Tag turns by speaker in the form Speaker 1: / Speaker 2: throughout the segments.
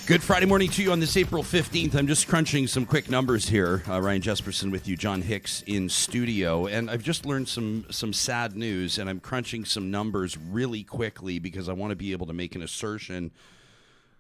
Speaker 1: Good Friday morning to you on this April 15th. I'm just crunching some quick numbers here. Ryan Jesperson with you, John Hicks in studio. And I've just learned some sad news, and I'm crunching some numbers really quickly because I want to be able to make an assertion.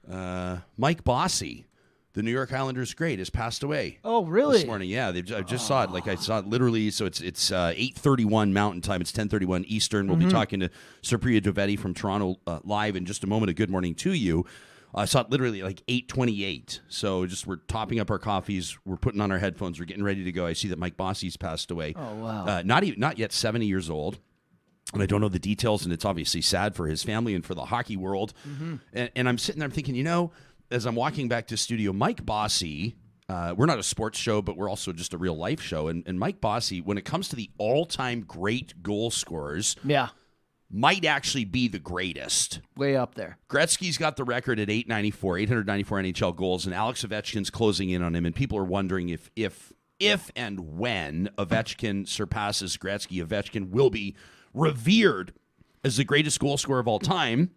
Speaker 1: Mike Bossy, the New York Islanders great, has passed away.
Speaker 2: Oh, really?
Speaker 1: This morning, yeah. I just saw it. Like, I saw it literally. So it's 8:31 Mountain Time. It's 10:31 Eastern. We'll be talking to Supriya Dwivedi from Toronto live in just a moment. A good morning to you. I saw it literally like 8:28. So just we're topping up our coffees. We're putting on our headphones. We're getting ready to go. I see that Mike Bossy's passed away.
Speaker 2: Oh, wow.
Speaker 1: Not yet 70 years old. And I don't know the details, and it's obviously sad for his family and for the hockey world. And I'm sitting there thinking, as I'm walking back to studio, Mike Bossy, we're not a sports show, but we're also just a real life show. And Mike Bossy, when it comes to the all-time great goal scorers, might actually be the greatest.
Speaker 2: Way up there.
Speaker 1: Gretzky's got the record at 894 NHL goals, and Alex Ovechkin's closing in on him. And people are wondering if and when Ovechkin surpasses Gretzky, Ovechkin will be revered as the greatest goal scorer of all time.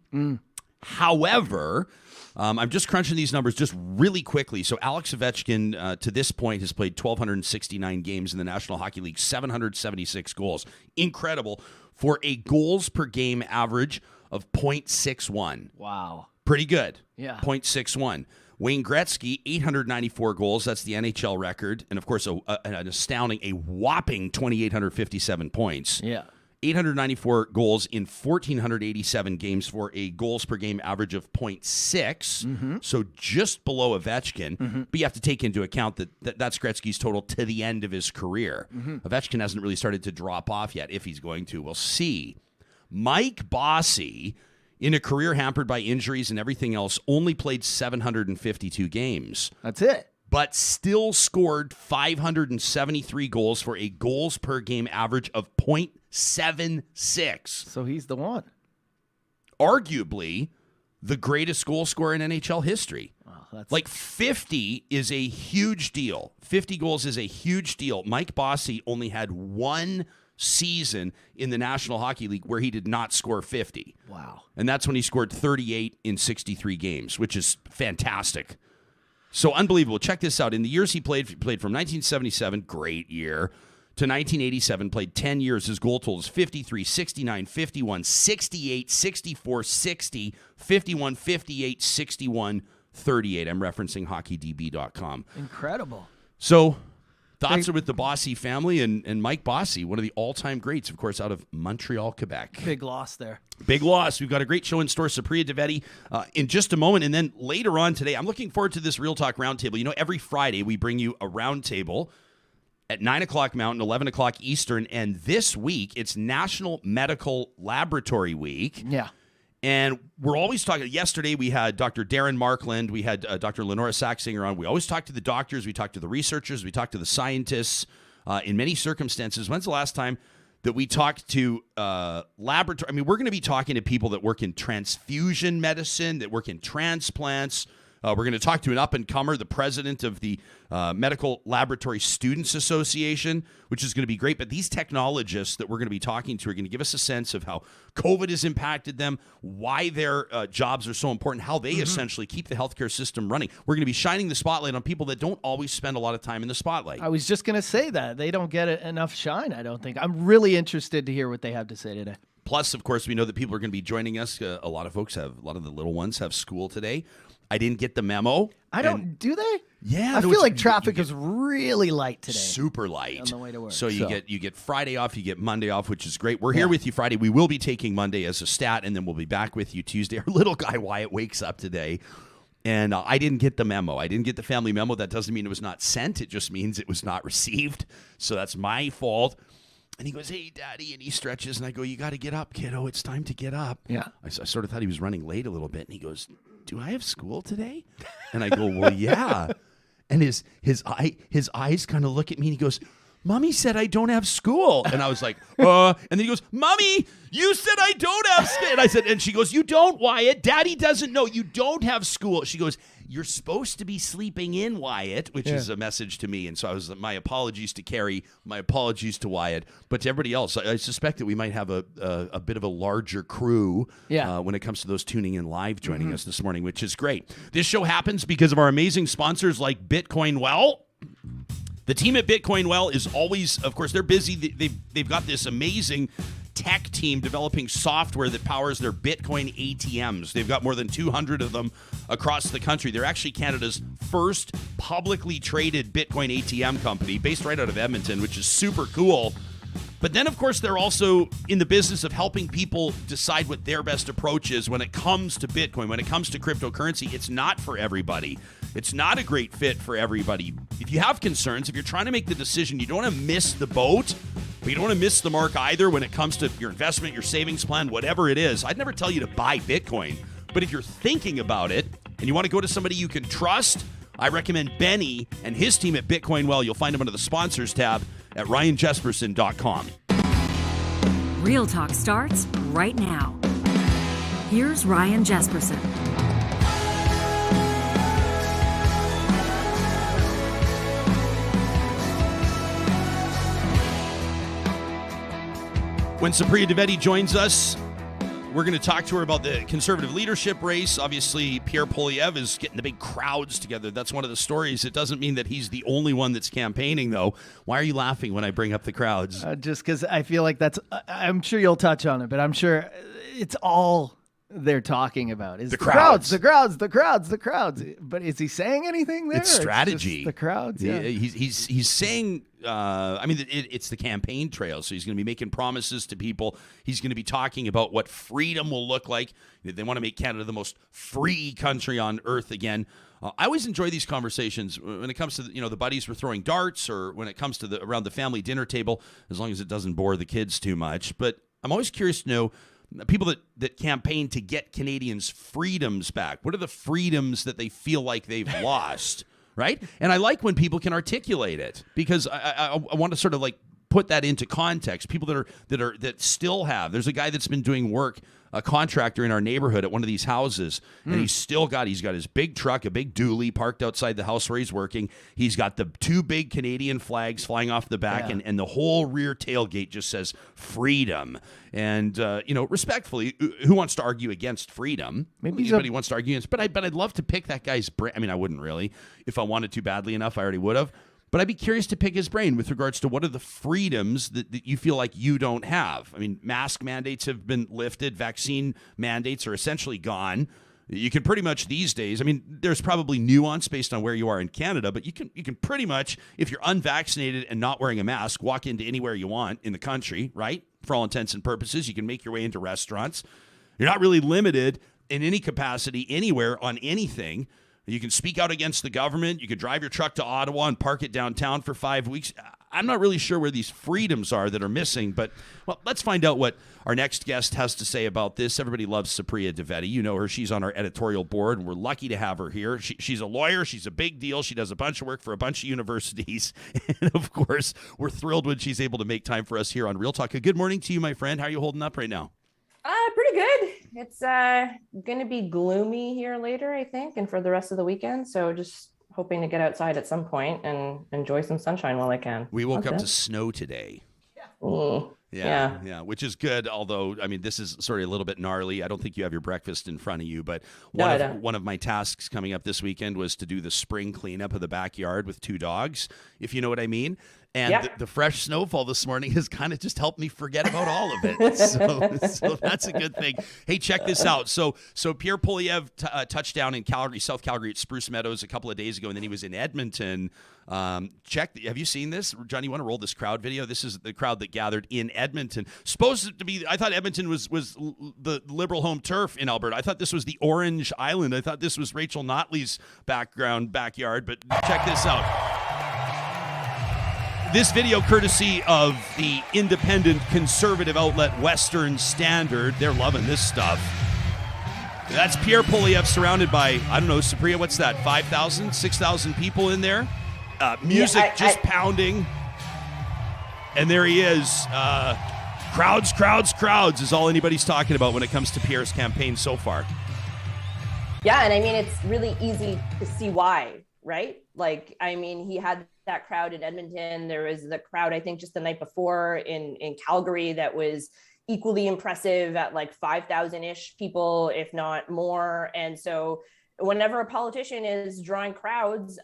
Speaker 1: However, I'm just crunching these numbers just really quickly. So Alex Ovechkin, to this point, has played 1,269 games in the National Hockey League, 776 goals. Incredible for a goals per game average of .61.
Speaker 2: Wow.
Speaker 1: Pretty good.
Speaker 2: Yeah.
Speaker 1: .61. Wayne Gretzky, 894 goals. That's the NHL record. And, of course, an astounding, a whopping 2,857 points.
Speaker 2: Yeah.
Speaker 1: 894 goals in 1,487 games for a goals per game average of .6, so just below Ovechkin. But you have to take into account that's Gretzky's total to the end of his career. Ovechkin hasn't really started to drop off yet. If he's going to, we'll see. Mike Bossy, in a career hampered by injuries and everything else, only played 752 games.
Speaker 2: That's it.
Speaker 1: But still scored 573 goals for a goals per game average of .76.
Speaker 2: So he's the one.
Speaker 1: Arguably the greatest goal scorer in NHL history.
Speaker 2: Wow, that's...
Speaker 1: Like 50 is a huge deal. 50 goals is a huge deal. Mike Bossy only had one season in the National Hockey League where he did not score 50.
Speaker 2: Wow.
Speaker 1: And that's when he scored 38 in 63 games, which is fantastic. So unbelievable. Check this out. In the years he played from 1977, great year, to 1987, played 10 years. His goal total is 53, 69, 51, 68, 64, 60, 51, 58, 61, 38. I'm referencing hockeydb.com.
Speaker 2: Incredible.
Speaker 1: So thoughts are with the Bossy family and Mike Bossy, one of the all-time greats, of course, out of Montreal, Quebec.
Speaker 2: Big loss there.
Speaker 1: Big loss. We've got a great show in store. Supriya Dwivedi in just a moment. And then later on today, I'm looking forward to this Real Talk Roundtable. Every Friday we bring you a roundtable at 9 o'clock Mountain, 11 o'clock Eastern. And this week, it's National Medical Laboratory Week.
Speaker 2: Yeah.
Speaker 1: And we're always talking. Yesterday, we had Dr. Darren Markland. We had Dr. Lenora Saxinger on. We always talk to the doctors. We talk to the researchers. We talk to the scientists in many circumstances. When's the last time that we talked to laboratory? I mean, we're going to be talking to people that work in transfusion medicine, that work in transplants. We're going to talk to an up-and-comer, the president of the Medical Laboratory Students Association, which is going to be great. But these technologists that we're going to be talking to are going to give us a sense of how COVID has impacted them, why their jobs are so important, how they essentially keep the healthcare system running. We're going to be shining the spotlight on people that don't always spend a lot of time in the spotlight.
Speaker 2: I was just going to say that. They don't get enough shine, I don't think. I'm really interested to hear what they have to say today.
Speaker 1: Plus, of course, we know that people are going to be joining us. A lot of the little ones have school today. I didn't get the memo.
Speaker 2: Do they?
Speaker 1: Yeah.
Speaker 2: I feel like traffic is really light today.
Speaker 1: Super light.
Speaker 2: On the way to work.
Speaker 1: So you get Friday off, you get Monday off, which is great. We're here with you Friday. We will be taking Monday as a stat, and then we'll be back with you Tuesday. Our little guy Wyatt wakes up today, and I didn't get the memo. I didn't get the family memo. That doesn't mean it was not sent. It just means it was not received. So that's my fault. And he goes, "Hey, Daddy," and he stretches, and I go, "You got to get up, kiddo. It's time to get up."
Speaker 2: Yeah.
Speaker 1: I sort of thought he was running late a little bit, and he goes, "Do I have school today?" And I go, "Well, yeah." And his eyes kind of look at me, and he goes, Mommy said I don't have school. And I was like, and then he goes, Mommy, you said I don't have school. And I said, and she goes, you don't, Wyatt. Daddy doesn't know. You don't have school. She goes, you're supposed to be sleeping in, Wyatt, which is a message to me. And so I was, my apologies to Carrie, my apologies to Wyatt, but to everybody else, I suspect that we might have a bit of a larger crew when it comes to those tuning in live joining us this morning, which is great. This show happens because of our amazing sponsors like Bitcoin Well. The team at Bitcoin Well is always, of course, they're busy. They've got this amazing tech team developing software that powers their Bitcoin ATMs. They've got more than 200 of them across the country. They're actually Canada's first publicly traded Bitcoin ATM company based right out of Edmonton, which is super cool. But then, of course, they're also in the business of helping people decide what their best approach is when it comes to Bitcoin, when it comes to cryptocurrency. It's not for everybody. It's not a great fit for everybody. If you have concerns, if you're trying to make the decision, you don't want to miss the boat, but you don't want to miss the mark either when it comes to your investment, your savings plan, whatever it is. I'd never tell you to buy Bitcoin, but if you're thinking about it and you want to go to somebody you can trust, I recommend Benny and his team at Bitcoin Well. You'll find them under the sponsors tab at ryanjesperson.com.
Speaker 3: Real Talk starts right now. Here's Ryan Jesperson.
Speaker 1: When Supriya Dwivedi joins us, we're going to talk to her about the Conservative leadership race. Obviously, Pierre Poilievre is getting the big crowds together. That's one of the stories. It doesn't mean that he's the only one that's campaigning, though. Why are you laughing when I bring up the crowds?
Speaker 2: Just because I feel like I'm sure you'll touch on it, but I'm sure it's all they're talking about is
Speaker 1: the crowds.
Speaker 2: The crowds. But is he saying anything there?
Speaker 1: It's strategy.
Speaker 2: It's the crowds. Yeah.
Speaker 1: He's saying. It's the campaign trail. So he's going to be making promises to people. He's going to be talking about what freedom will look like. They want to make Canada the most free country on earth again. I always enjoy these conversations when it comes to the buddies were throwing darts, or when it comes to around the family dinner table, as long as it doesn't bore the kids too much. But I'm always curious to know people that campaign to get Canadians' freedoms back. What are the freedoms that they feel like they've lost? Right? And I like when people can articulate it, because I want to sort of like put that into context. People that still have. There's a guy that's been doing work, a contractor in our neighborhood at one of these houses, and he's got his big truck, a big dually parked outside the house where he's working. He's got the two big Canadian flags flying off the back, and the whole rear tailgate just says freedom. And respectfully, who wants to argue against freedom? Maybe anybody wants to argue against, but I'd love to pick that guy's brain. I mean, I wouldn't really. If I wanted to badly enough, I already would have. But I'd be curious to pick his brain with regards to what are the freedoms that you feel like you don't have. I mean, mask mandates have been lifted. Vaccine mandates are essentially gone. You can pretty much these days, I mean, there's probably nuance based on where you are in Canada, but you can pretty much, if you're unvaccinated and not wearing a mask, walk into anywhere you want in the country, right? For all intents and purposes, you can make your way into restaurants. You're not really limited in any capacity anywhere on anything. You can speak out against the government. You can drive your truck to Ottawa and park it downtown for 5 weeks. I'm not really sure where these freedoms are that are missing, but well, let's find out what our next guest has to say about this. Everybody loves Supriya Dwivedi. You know her. She's on our editorial board, and we're lucky to have her here. She's a lawyer. She's a big deal. She does a bunch of work for a bunch of universities. And, of course, we're thrilled when she's able to make time for us here on Real Talk. Good morning to you, my friend. How are you holding up right now?
Speaker 4: Pretty good. It's going to be gloomy here later, I think, and for the rest of the weekend. So just hoping to get outside at some point and enjoy some sunshine while I can.
Speaker 1: We woke up to snow today. Yeah, which is good. Although, I mean, this is sort of a little bit gnarly. I don't think you have your breakfast in front of you, but one of my tasks coming up this weekend was to do the spring cleanup of the backyard with 2 dogs, if you know what I mean. And the fresh snowfall this morning has kind of just helped me forget about all of it. So that's a good thing. Hey, check this out. So Pierre Poilievre touched down in Calgary, South Calgary at Spruce Meadows a couple of days ago, and then he was in Edmonton. Have you seen this? John, you want to roll this crowd video? This is the crowd that gathered in Edmonton. Supposed to be, I thought Edmonton was the Liberal home turf in Alberta. I thought this was the Orange Island. I thought this was Rachel Notley's backyard, but check this out. This video courtesy of the independent conservative outlet Western Standard. They're loving this stuff. That's Pierre Poilievre surrounded by, I don't know, Supriya, what's that, 5,000, 6,000 people in there? Music pounding. And there he is. Crowds, crowds, crowds is all anybody's talking about when it comes to Pierre's campaign so far.
Speaker 4: Yeah, and I mean, it's really easy to see why, right? Like, I mean, he had that crowd in Edmonton. There was the crowd, I think, just the night before in Calgary that was equally impressive at like 5,000-ish people, if not more. And so whenever a politician is drawing crowds,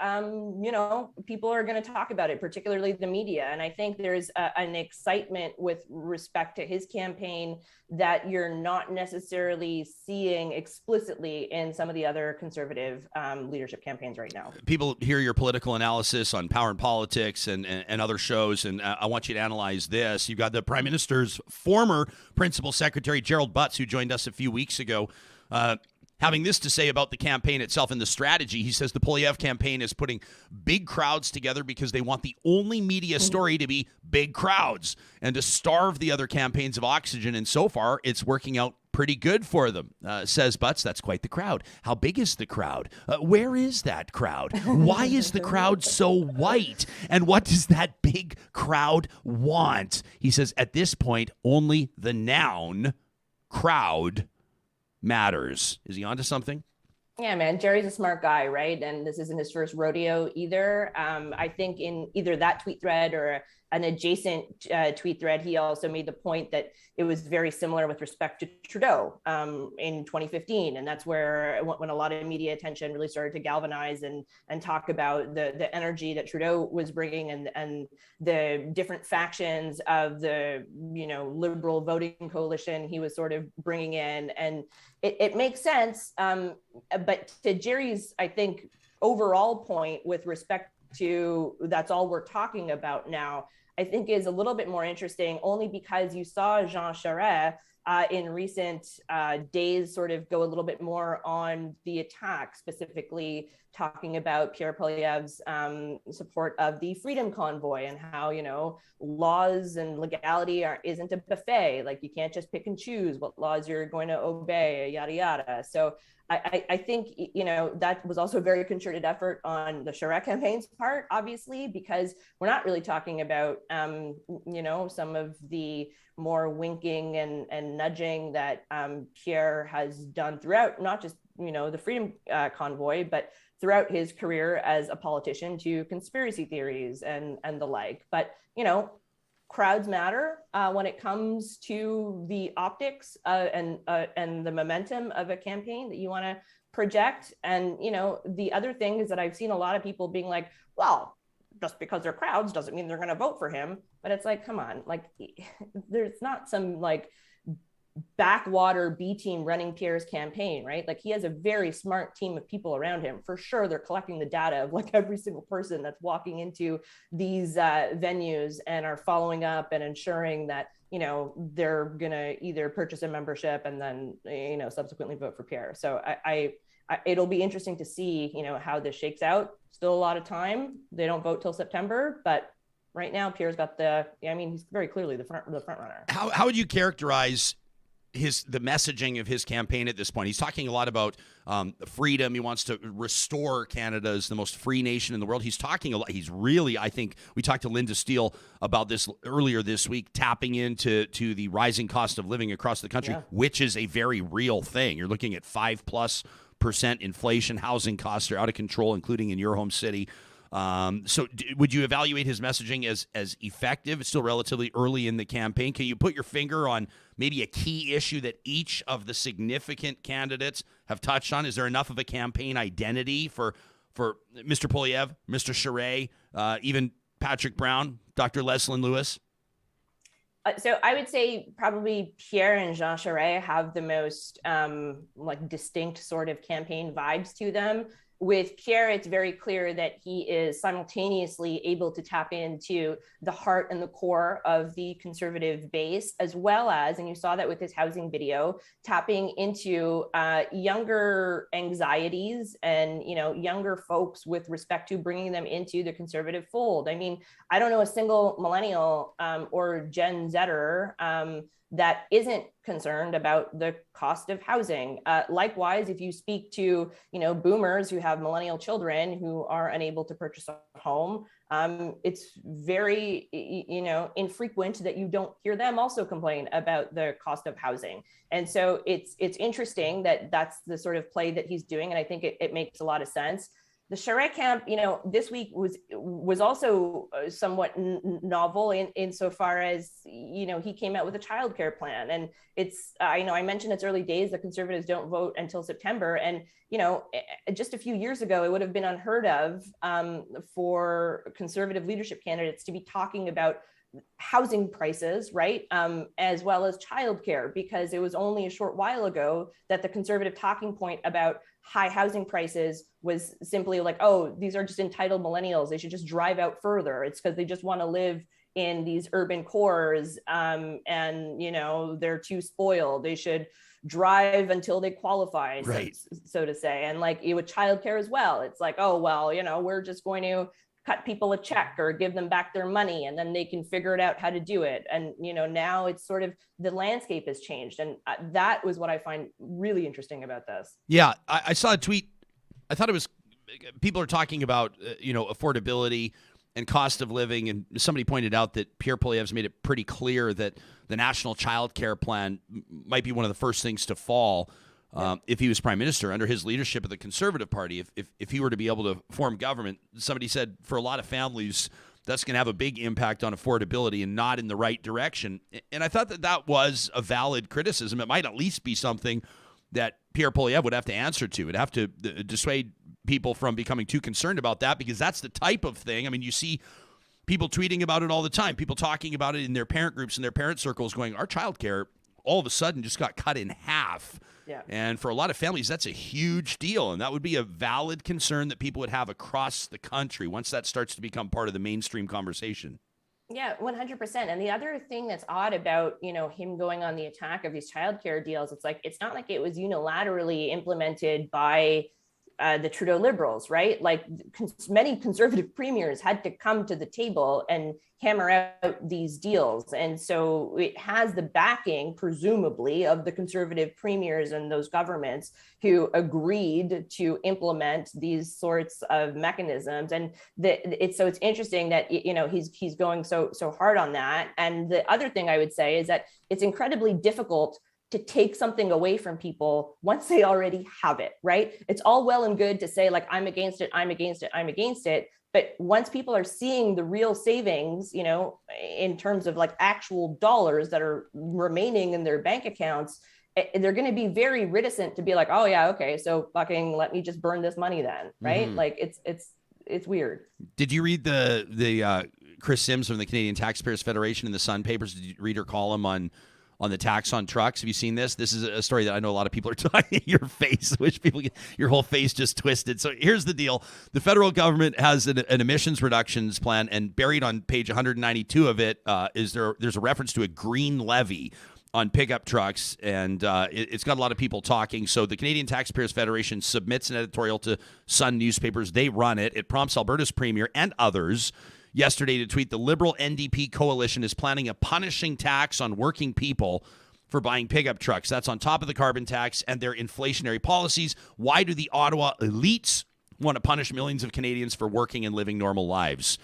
Speaker 4: people are going to talk about it, particularly the media. And I think there's an excitement with respect to his campaign that you're not necessarily seeing explicitly in some of the other conservative leadership campaigns right now.
Speaker 1: People hear your political analysis on Power and Politics and other shows, and I want you to analyze this. You've got the Prime Minister's former Principal Secretary, Gerald Butts, who joined us a few weeks ago, having this to say about the campaign itself and the strategy. He says the Poilievre campaign is putting big crowds together because they want the only media story to be big crowds and to starve the other campaigns of oxygen. And so far, it's working out pretty good for them, says Butts. That's quite the crowd. How big is the crowd? Where is that crowd? Why is the crowd so white? And what does that big crowd want? He says at this point, only the noun crowd matters. Is he onto something?
Speaker 4: Yeah, man, Jerry's a smart guy, right? And this isn't his first rodeo either. I think in either that tweet thread or an adjacent tweet thread, he also made the point that it was very similar with respect to Trudeau in 2015. And that's where when a lot of media attention really started to galvanize and talk about the energy that Trudeau was bringing and the different factions of the, liberal voting coalition he was sort of bringing in. And it makes sense. But to Jerry's, I think, overall point with respect to that's all we're talking about now, I think is a little bit more interesting only because you saw Jean Charest in recent days sort of go a little bit more on the attack, specifically talking about Pierre Poilievre's support of the Freedom Convoy and how, laws and legality isn't a buffet. Like you can't just pick and choose what laws you're going to obey, yada, yada. So I think, that was also a very concerted effort on the Charest campaign's part, obviously, because we're not really talking about, some of the more winking and nudging that Pierre has done throughout, not just, the Freedom Convoy, but throughout his career as a politician to conspiracy theories and the like. But, crowds matter when it comes to the optics and the momentum of a campaign that you want to project. And, the other thing is that I've seen a lot of people being like, well, just because they're crowds doesn't mean they're going to vote for him. But it's like, come on, like there's not some like backwater B team running Pierre's campaign, right? Like he has a very smart team of people around him. For sure, they're collecting the data of like every single person that's walking into these venues and are following up and ensuring that, they're going to either purchase a membership and then, subsequently vote for Pierre. So I it'll be interesting to see, how this shakes out. Still a lot of time. They don't vote till September, but right now Pierre's got he's very clearly the front runner.
Speaker 1: How would you characterize the messaging of his campaign at this point? He's talking a lot about freedom. He wants to restore Canada as the most free nation in the world. He's talking a lot. He's really, I think, we talked to Linda Steele about this earlier this week, tapping into the rising cost of living across the country, which is a very real thing. You're looking at 5+% inflation. Housing costs are out of control, including in your home city. So would you evaluate his messaging as effective? It's still relatively early in the campaign. Can you put your finger on maybe a key issue that each of the significant candidates have touched on? Is there enough of a campaign identity for Mr. Poilievre, Mr. Charest, even Patrick Brown, Dr. Leslyn Lewis?
Speaker 4: So I would say probably Pierre and Jean Charest have the most distinct sort of campaign vibes to them. With Pierre, it's very clear that he is simultaneously able to tap into the heart and the core of the conservative base, as well as, and you saw that with his housing video, tapping into younger anxieties and, younger folks with respect to bringing them into the conservative fold. I mean, I don't know a single millennial or Gen Zer that isn't concerned about the cost of housing. Likewise, if you speak to, boomers who have millennial children who are unable to purchase a home, it's very, infrequent that you don't hear them also complain about the cost of housing. And so it's interesting that that's the sort of play that he's doing. And I think it makes a lot of sense. The Charest camp, this week was also somewhat novel insofar as, he came out with a childcare plan. And it's, I mentioned it's early days, the Conservatives don't vote until September. And, just a few years ago, it would have been unheard of for Conservative leadership candidates to be talking about housing prices, right? As well as childcare, because it was only a short while ago that the Conservative talking point about high housing prices was simply like, oh, these are just entitled millennials. They should just drive out further. It's because they just want to live in these urban cores, and, they're too spoiled. They should drive until they qualify,
Speaker 1: right,
Speaker 4: so to say. And like with childcare as well, it's like, oh, well, we're just going to cut people a check or give them back their money and then they can figure it out how to do it. And, now it's sort of the landscape has changed. And that was what I find really interesting about this.
Speaker 1: Yeah, I saw a tweet. I thought it was, people are talking about, affordability and cost of living. And somebody pointed out that Pierre Poilievre's made it pretty clear that the national child care plan might be one of the first things to fall if he was prime minister under his leadership of the Conservative Party. If he were to be able to form government, somebody said for a lot of families, that's going to have a big impact on affordability and not in the right direction. And I thought that was a valid criticism. It might at least be something that Pierre Poilievre would have to answer to. It'd have to dissuade people from becoming too concerned about that, because that's the type of thing. I mean, you see people tweeting about it all the time, people talking about it in their parent groups and their parent circles going, our childcare all of a sudden just got cut in half.
Speaker 4: Yeah.
Speaker 1: And for a lot of families, that's a huge deal. And that would be a valid concern that people would have across the country once that starts to become part of the mainstream conversation.
Speaker 4: Yeah, 100%. And the other thing that's odd about, him going on the attack of these childcare deals, it's not like it was unilaterally implemented by the Trudeau Liberals, right? Like many Conservative premiers had to come to the table and hammer out these deals. And so it has the backing, presumably, of the Conservative premiers and those governments who agreed to implement these sorts of mechanisms. And it's interesting that, he's going so hard on that. And the other thing I would say is that it's incredibly difficult to take something away from people once they already have it, right? It's all well and good to say, like, I'm against it, I'm against it, I'm against it. But once people are seeing the real savings, in terms of like actual dollars that are remaining in their bank accounts, they're going to be very reticent to be like, oh yeah, okay, so fucking let me just burn this money then, right? Mm-hmm. Like it's weird.
Speaker 1: Did you read the Chris Sims from the Canadian Taxpayers Federation in the Sun papers? Did you read her column on the tax on trucks? Have you seen this? This is a story that I know a lot of people are talking your face, which people get your whole face just twisted. So here's the deal. The federal government has an emissions reductions plan, and buried on page 192 of it there's a reference to a green levy on pickup trucks, and it's got a lot of people talking. So the Canadian Taxpayers Federation submits an editorial to Sun newspapers. They run it. It prompts Alberta's premier and others yesterday to tweet, the Liberal NDP coalition is planning a punishing tax on working people for buying pickup trucks. That's on top of the carbon tax and their inflationary policies. Why do the Ottawa elites want to punish millions of Canadians for working and living normal lives?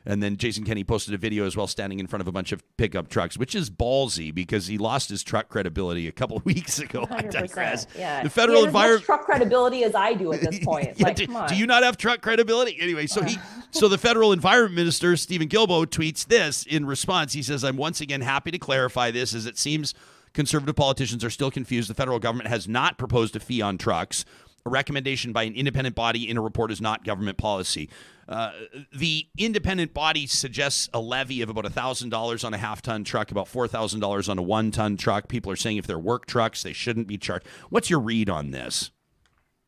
Speaker 1: And then Jason Kenney posted a video as well, standing in front of a bunch of pickup trucks, which is ballsy because he lost his truck credibility a couple of weeks ago.
Speaker 4: 100%,
Speaker 1: I digress.
Speaker 4: Yeah.
Speaker 1: The federal
Speaker 4: environment truck credibility as I do at this point.
Speaker 1: Yeah,
Speaker 4: like, come on.
Speaker 1: Do you not have truck credibility? Anyway, so the federal environment minister, Stephen Guilbeault, tweets this in response. He says, I'm once again happy to clarify this, as it seems Conservative politicians are still confused. The federal government has not proposed a fee on trucks. A recommendation by an independent body in a report is not government policy. The independent body suggests a levy of about $1,000 on a half-ton truck, about $4,000 on a one-ton truck. People are saying if they're work trucks, they shouldn't be charged. What's your read on this?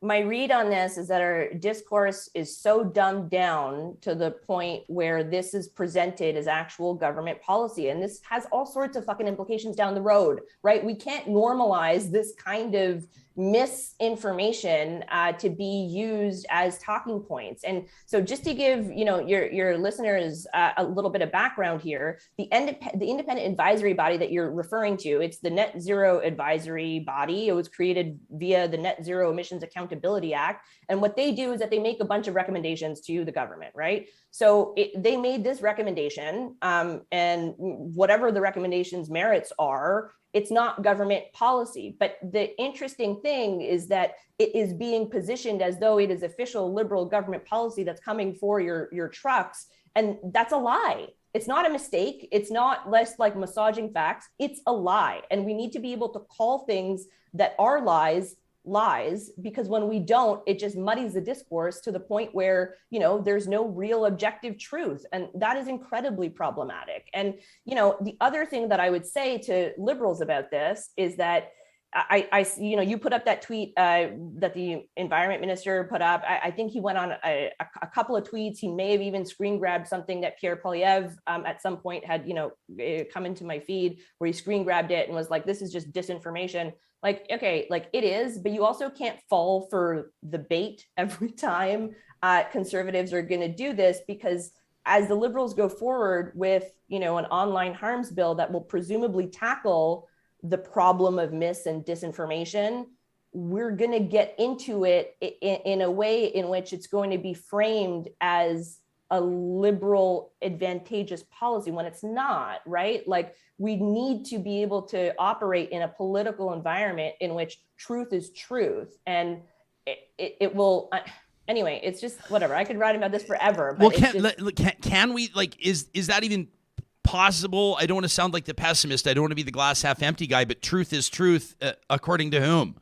Speaker 4: My read on this is that our discourse is so dumbed down to the point where this is presented as actual government policy. And this has all sorts of fucking implications down the road, right? We can't normalize this kind of misinformation to be used as talking points. And so just to give, your listeners a little bit of background here, the independent advisory body that you're referring to, it's the Net Zero Advisory Body. It was created via the Net Zero Emissions Accountability Act. And what they do is that they make a bunch of recommendations to the government, right? So they made this recommendation, and whatever the recommendation's merits are, it's not government policy. But the interesting thing is that it is being positioned as though it is official liberal government policy that's coming for your trucks. And that's a lie. It's not a mistake. It's not less like massaging facts. It's a lie. And we need to be able to call things that are lies, because when we don't, it just muddies the discourse to the point where, there's no real objective truth. And that is incredibly problematic. And, the other thing that I would say to liberals about this is that you put up that tweet that the environment minister put up. I think he went on a couple of tweets. He may have even screen grabbed something that Pierre Poilievre at some point had, come into my feed, where he screen grabbed it and was like, this is just disinformation. Like, okay, like it is, but you also can't fall for the bait every time conservatives are going to do this, because as the Liberals go forward with, an online harms bill that will presumably tackle the problem of mis and disinformation, we're going to get into it in a way in which it's going to be framed as a liberal advantageous policy when it's not, right? Like, we need to be able to operate in a political environment in which truth is truth. And it will, anyway, it's just whatever. I could write about this forever. But
Speaker 1: can we, like, is that even possible? I don't want to sound like the pessimist. I don't want to be the glass half empty guy, but truth is truth, according to whom?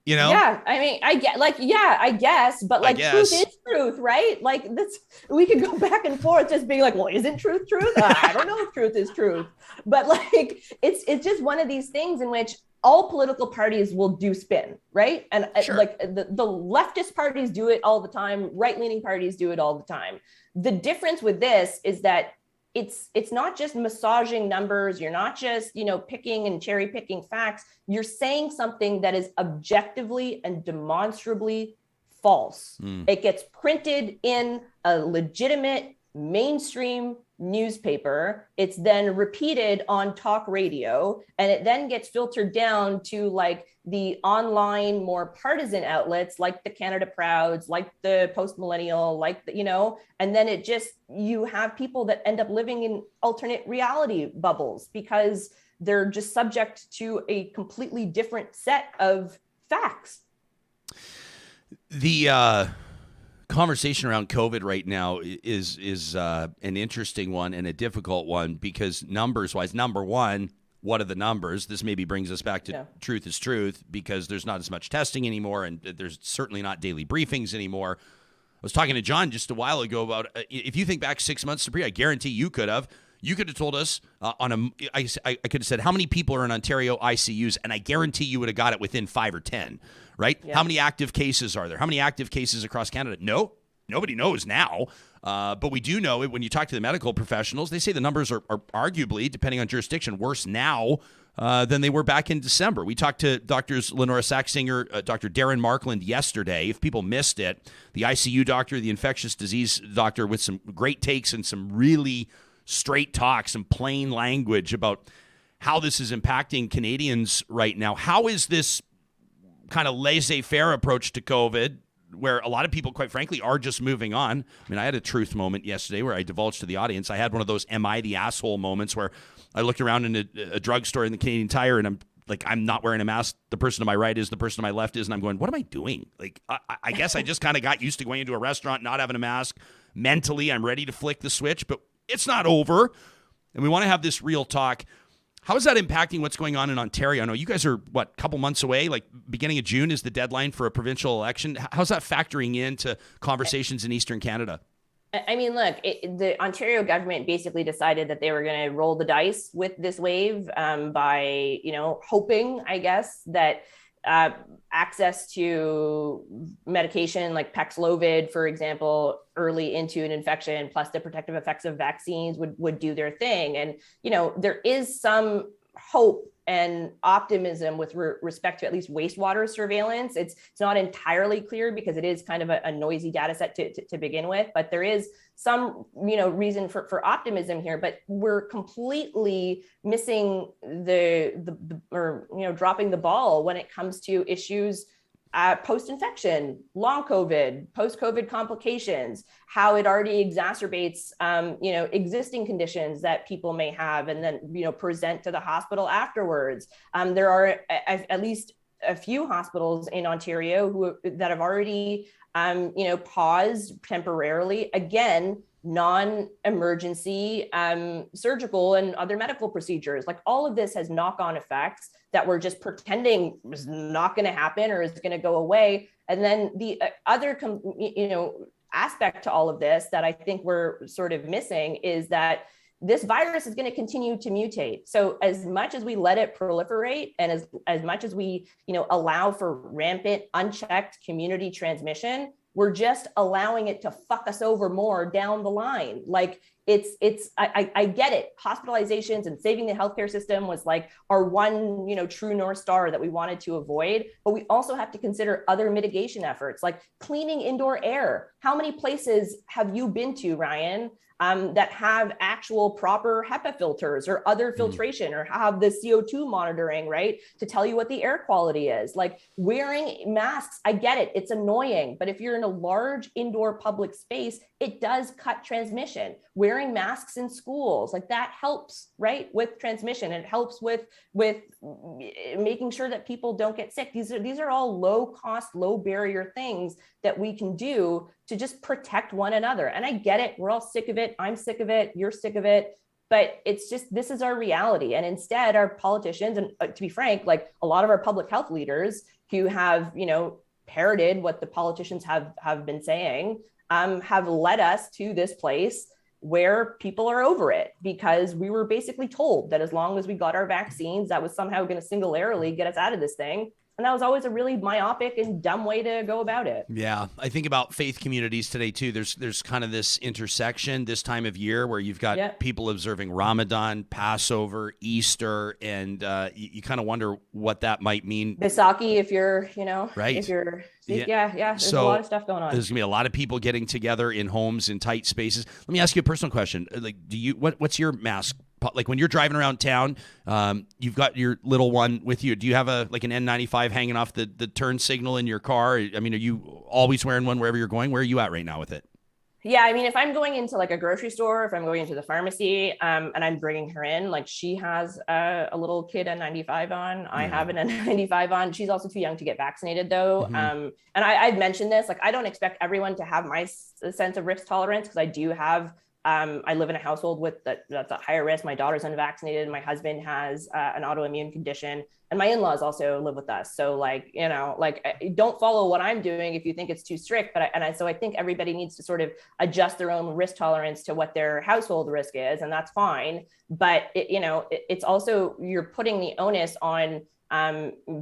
Speaker 4: Yeah, I mean, I guess, but like, truth is truth, right? Like, this, we could go back and forth just being like, well, isn't truth truth? I don't know if truth is truth, but like, it's just one of these things in which all political parties will do spin, right? And sure. Like the leftist parties do it all the time. Right-leaning parties do it all the time. The difference with this is that it's not just massaging numbers. You're not just, picking and cherry picking facts. You're saying something that is objectively and demonstrably false. It gets printed in a legitimate mainstream newspaper. It's then repeated on talk radio, and it then gets filtered down to like the online, more partisan outlets like the Canada Prouds, like the Post Millennial, like the, and then you have people that end up living in alternate reality bubbles because they're just subject to a completely different set of facts.
Speaker 1: The conversation around COVID right now is an interesting one and a difficult one, because numbers-wise, number one, what are the numbers? This maybe brings us back to truth is truth, because there's not as much testing anymore, and there's certainly not daily briefings anymore. I was talking to John just a while ago about if you think back 6 months, Supriya, I guarantee you could have told us I could have said how many people are in Ontario ICUs, and I guarantee you would have got it within 5 or 10. Right? Yeah. How many active cases are there? How many active cases across Canada? No, nobody knows now. But we do know it when you talk to the medical professionals. They say the numbers are arguably, depending on jurisdiction, worse now than they were back in December. We talked to Drs. Lenora Saxinger, Dr. Darren Markland yesterday. If people missed it, the ICU doctor, the infectious disease doctor, with some great takes and some really straight talk, some plain language about how this is impacting Canadians right now. How is this kind of laissez-faire approach to COVID, where a lot of people, quite frankly, are just moving on? I mean, I had a truth moment yesterday where I divulged to the audience. I had one of those "am I the asshole" moments where I looked around in a drugstore in the Canadian Tire, and I'm not wearing a mask. The person to my right is, the person to my left is, and I'm going, what am I doing? Like, I guess I just kind of got used to going into a restaurant, not having a mask. Mentally, I'm ready to flick the switch, but it's not over, and we want to have this real talk. How is that impacting what's going on in Ontario? I know you guys are, a couple months away, like beginning of June is the deadline for a provincial election. How's that factoring into conversations in Eastern Canada?
Speaker 4: I mean, look, the Ontario government basically decided that they were going to roll the dice with this wave by, hoping, I guess, that access to medication like Paxlovid, for example, early into an infection, plus the protective effects of vaccines would do their thing. And, there is some hope and optimism with respect to at least wastewater surveillance. It's not entirely clear because it is kind of a noisy data set to begin with, but there is some, reason for optimism here, but we're completely missing dropping the ball when it comes to issues post-infection, long COVID, post-COVID complications, how it already exacerbates, existing conditions that people may have and then, present to the hospital afterwards. There are at least a few hospitals in Ontario that have already, paused temporarily, again, non-emergency surgical and other medical procedures. Like all of this has knock-on effects that we're just pretending is not going to happen or is going to go away. And then the other, aspect to all of this that I think we're sort of missing is that this virus is going to continue to mutate. So as much as we let it proliferate and as much as we, allow for rampant, unchecked community transmission, we're just allowing it to fuck us over more down the line. Like I get it. Hospitalizations and saving the healthcare system was like our one, true North Star that we wanted to avoid. But we also have to consider other mitigation efforts like cleaning indoor air. How many places have you been to, Ryan, that have actual proper HEPA filters or other filtration or have the CO2 monitoring, right? To tell you what the air quality is. Like wearing masks, I get it. It's annoying. But if you're in a large indoor public space, it does cut transmission. Wearing masks in schools, like that helps, right? With transmission. It helps with making sure that people don't get sick. These are all low cost, low barrier things that we can do to just protect one another. And I get it. We're all sick of it. I'm sick of it. You're sick of it. But it's just, this is our reality. And instead our politicians, and to be frank, like a lot of our public health leaders who have, parroted what the politicians have been saying, have led us to this place where people are over it because we were basically told that as long as we got our vaccines, that was somehow going to singularly get us out of this thing. And that was always a really myopic and dumb way to go about it.
Speaker 1: Yeah. I think about faith communities today, too. There's kind of this intersection this time of year where you've got people observing Ramadan, Passover, Easter, and you kind of wonder what that might mean.
Speaker 4: Bisaki, if you're,
Speaker 1: right.
Speaker 4: If you're, there's a lot of stuff going on.
Speaker 1: There's going to be a lot of people getting together in homes in tight spaces. Let me ask you a personal question. Like, what's your mask? Like when you're driving around town, you've got your little one with you. Do you have an N95 hanging off the turn signal in your car? I mean, are you always wearing one wherever you're going? Where are you at right now with it?
Speaker 4: Yeah, I mean, if I'm going into like a grocery store, if I'm going into the pharmacy, and I'm bringing her in, like she has a little kid N95 on. I have an N95 on. She's also too young to get vaccinated though. And I've mentioned this, like I don't expect everyone to have my sense of risk tolerance because I do have I live in a household that's a higher risk. My daughter's unvaccinated. My husband has an autoimmune condition, and my in-laws also live with us. So don't follow what I'm doing if you think it's too strict. So I think everybody needs to sort of adjust their own risk tolerance to what their household risk is, and that's fine. But it's also you're putting the onus on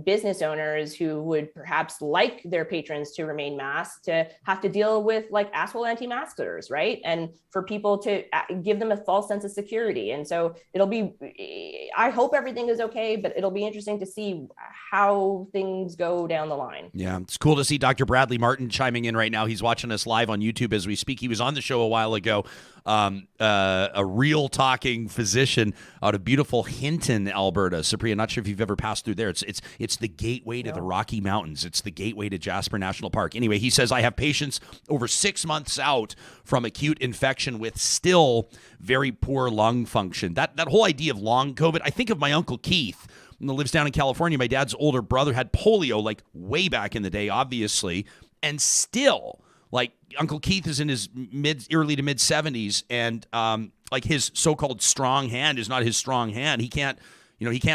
Speaker 4: business owners who would perhaps like their patrons to remain masked to have to deal with like asshole anti-maskers, right? And for people to give them a false sense of security. And so I hope everything is okay, but it'll be interesting to see how things go down the line. Yeah,
Speaker 1: it's cool to see Dr. Bradley Martin chiming in right now. He's watching us live on YouTube as we speak. He was on the show a while ago. A real talking physician out of beautiful Hinton, Alberta. Supriya, not sure if you've ever passed through there. It's the gateway to the Rocky Mountains. It's the gateway to Jasper National Park. Anyway, he says, I have patients over 6 months out from acute infection with still very poor lung function. That whole idea of long COVID, I think of my Uncle Keith, who lives down in California. My dad's older brother had polio like way back in the day, obviously, and still like Uncle Keith is in his early to mid 70s, and like his so-called strong hand is not his strong hand. He can't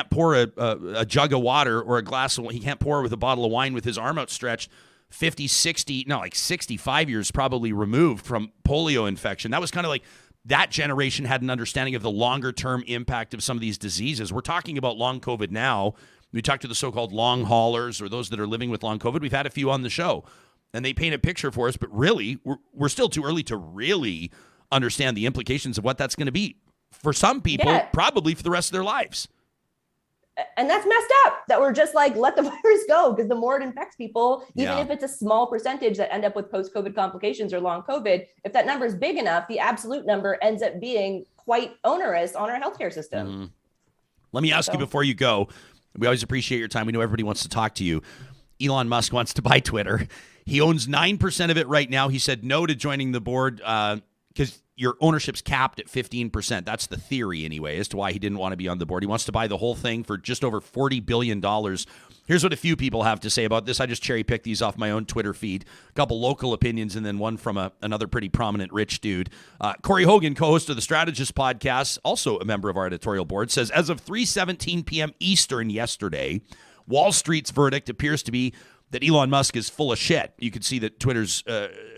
Speaker 1: pour a jug of water or a glass of, he can't pour with a bottle of wine with his arm outstretched. 65 years probably removed from polio infection. That was kind of like that generation had an understanding of the longer term impact of some of these diseases. We're talking about long COVID now. We talked to the so-called long haulers or those that are living with long COVID. We've had a few on the show. And they paint a picture for us, but really, we're still too early to really understand the implications of what that's going to be. For some people, probably for the rest of their lives.
Speaker 4: And that's messed up that we're just like, let the virus go, because the more it infects people, even if it's a small percentage that end up with post-COVID complications or long COVID, if that number is big enough, the absolute number ends up being quite onerous on our healthcare system.
Speaker 1: Mm-hmm. Let me ask you before you go, we always appreciate your time. We know everybody wants to talk to you. Elon Musk wants to buy Twitter. He owns 9% of it right now. He said no to joining the board because your ownership's capped at 15%. That's the theory anyway, as to why he didn't want to be on the board. He wants to buy the whole thing for just over $40 billion. Here's what a few people have to say about this. I just cherry-picked these off my own Twitter feed. A couple local opinions and then one from another pretty prominent rich dude. Corey Hogan, co-host of the Strategist podcast, also a member of our editorial board, says, as of 3:17 p.m. Eastern yesterday, Wall Street's verdict appears to be that Elon Musk is full of shit. You could see that Twitter's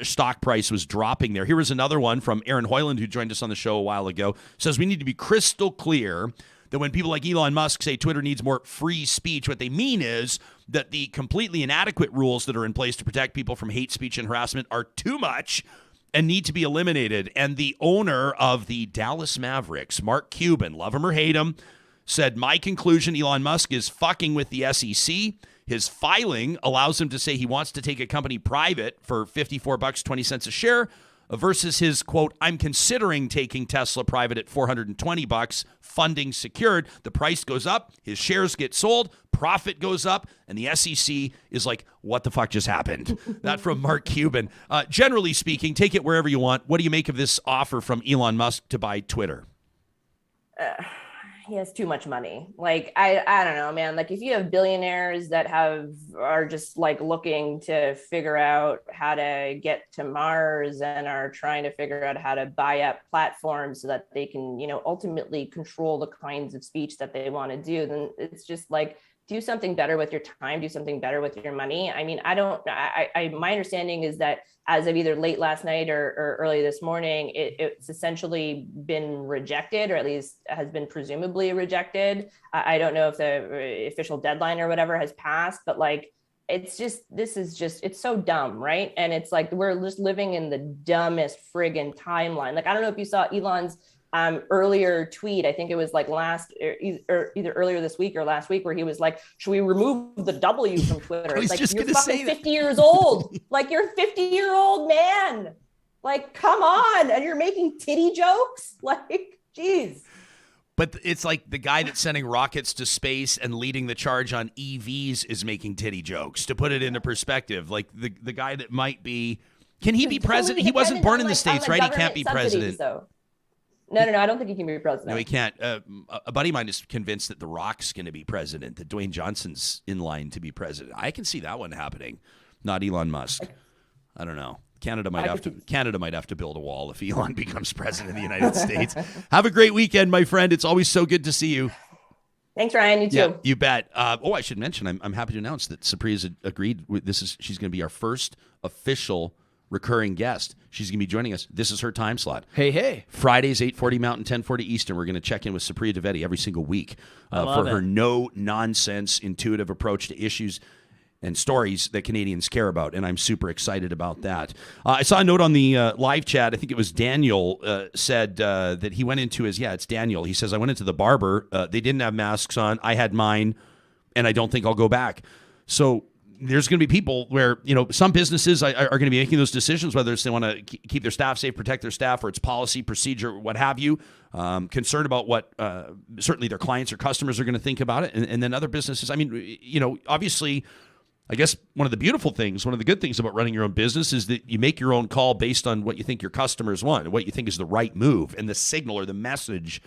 Speaker 1: stock price was dropping there. Here was another one from Aaron Hoyland, who joined us on the show a while ago. Says we need to be crystal clear that when people like Elon Musk say Twitter needs more free speech, what they mean is that the completely inadequate rules that are in place to protect people from hate speech and harassment are too much and need to be eliminated. And the owner of the Dallas Mavericks, Mark Cuban, love him or hate him, said, my conclusion, Elon Musk is fucking with the SEC. His filing allows him to say he wants to take a company private for $54.20 a share versus his, quote, I'm considering taking Tesla private at $420, funding secured. The price goes up, his shares get sold, profit goes up, and the SEC is like, what the fuck just happened? That from Mark Cuban. Generally speaking, take it wherever you want. What do you make of this offer from Elon Musk to buy Twitter?
Speaker 4: He has too much money. Like, I don't know, man. Like, if you have billionaires that are just like looking to figure out how to get to Mars and are trying to figure out how to buy up platforms so that they can, ultimately control the kinds of speech that they want to do, then it's just like, do something better with your time, do something better with your money. I mean, my understanding is that as of either late last night or early this morning, it's essentially been rejected, or at least has been presumably rejected. I don't know if the official deadline or whatever has passed, but like, it's so dumb, right? And it's like, we're just living in the dumbest friggin' timeline. Like, I don't know if you saw Elon's earlier tweet, I think it was like either earlier this week or last week, where he was like, should we remove the W from Twitter? It's like, you're fucking 50 years old. Like, you're a 50-year-old man. Like, come on. And you're making titty jokes? Like, geez.
Speaker 1: But it's like the guy that's sending rockets to space and leading the charge on EVs is making titty jokes, to put it into perspective. Like the guy that might be, can he be president? He wasn't born in the States, right? He can't be president.
Speaker 4: No, I don't think he can be president.
Speaker 1: No, he can't. A buddy of mine is convinced that The Rock's going to be president, that Dwayne Johnson's in line to be president. I can see that one happening, not Elon Musk. I don't know. Canada might have to build a wall if Elon becomes president of the United States. Have a great weekend, my friend. It's always so good to see you.
Speaker 4: Thanks, Ryan. You too.
Speaker 1: Yeah, you bet. I should mention, I'm happy to announce that Supriya's agreed. She's going to be our first official recurring guest. She's going to be joining us. This is her time slot.
Speaker 2: Hey.
Speaker 1: Fridays, 8:40 Mountain, 10:40 Eastern. We're going to check in with Supriya Dwivedi every single week for her no-nonsense, intuitive approach to issues and stories that Canadians care about, and I'm super excited about that. I saw a note on the live chat. I think it was Daniel said that he went into it's Daniel. He says, I went into the barber. They didn't have masks on. I had mine, and I don't think I'll go back. So there's going to be people where, some businesses are going to be making those decisions, whether it's they want to keep their staff safe, protect their staff, or it's policy, procedure, what have you, concerned about what certainly their clients or customers are going to think about it. And then other businesses, I mean, obviously, I guess one of the good things about running your own business is that you make your own call based on what you think your customers want and what you think is the right move and the signal or the message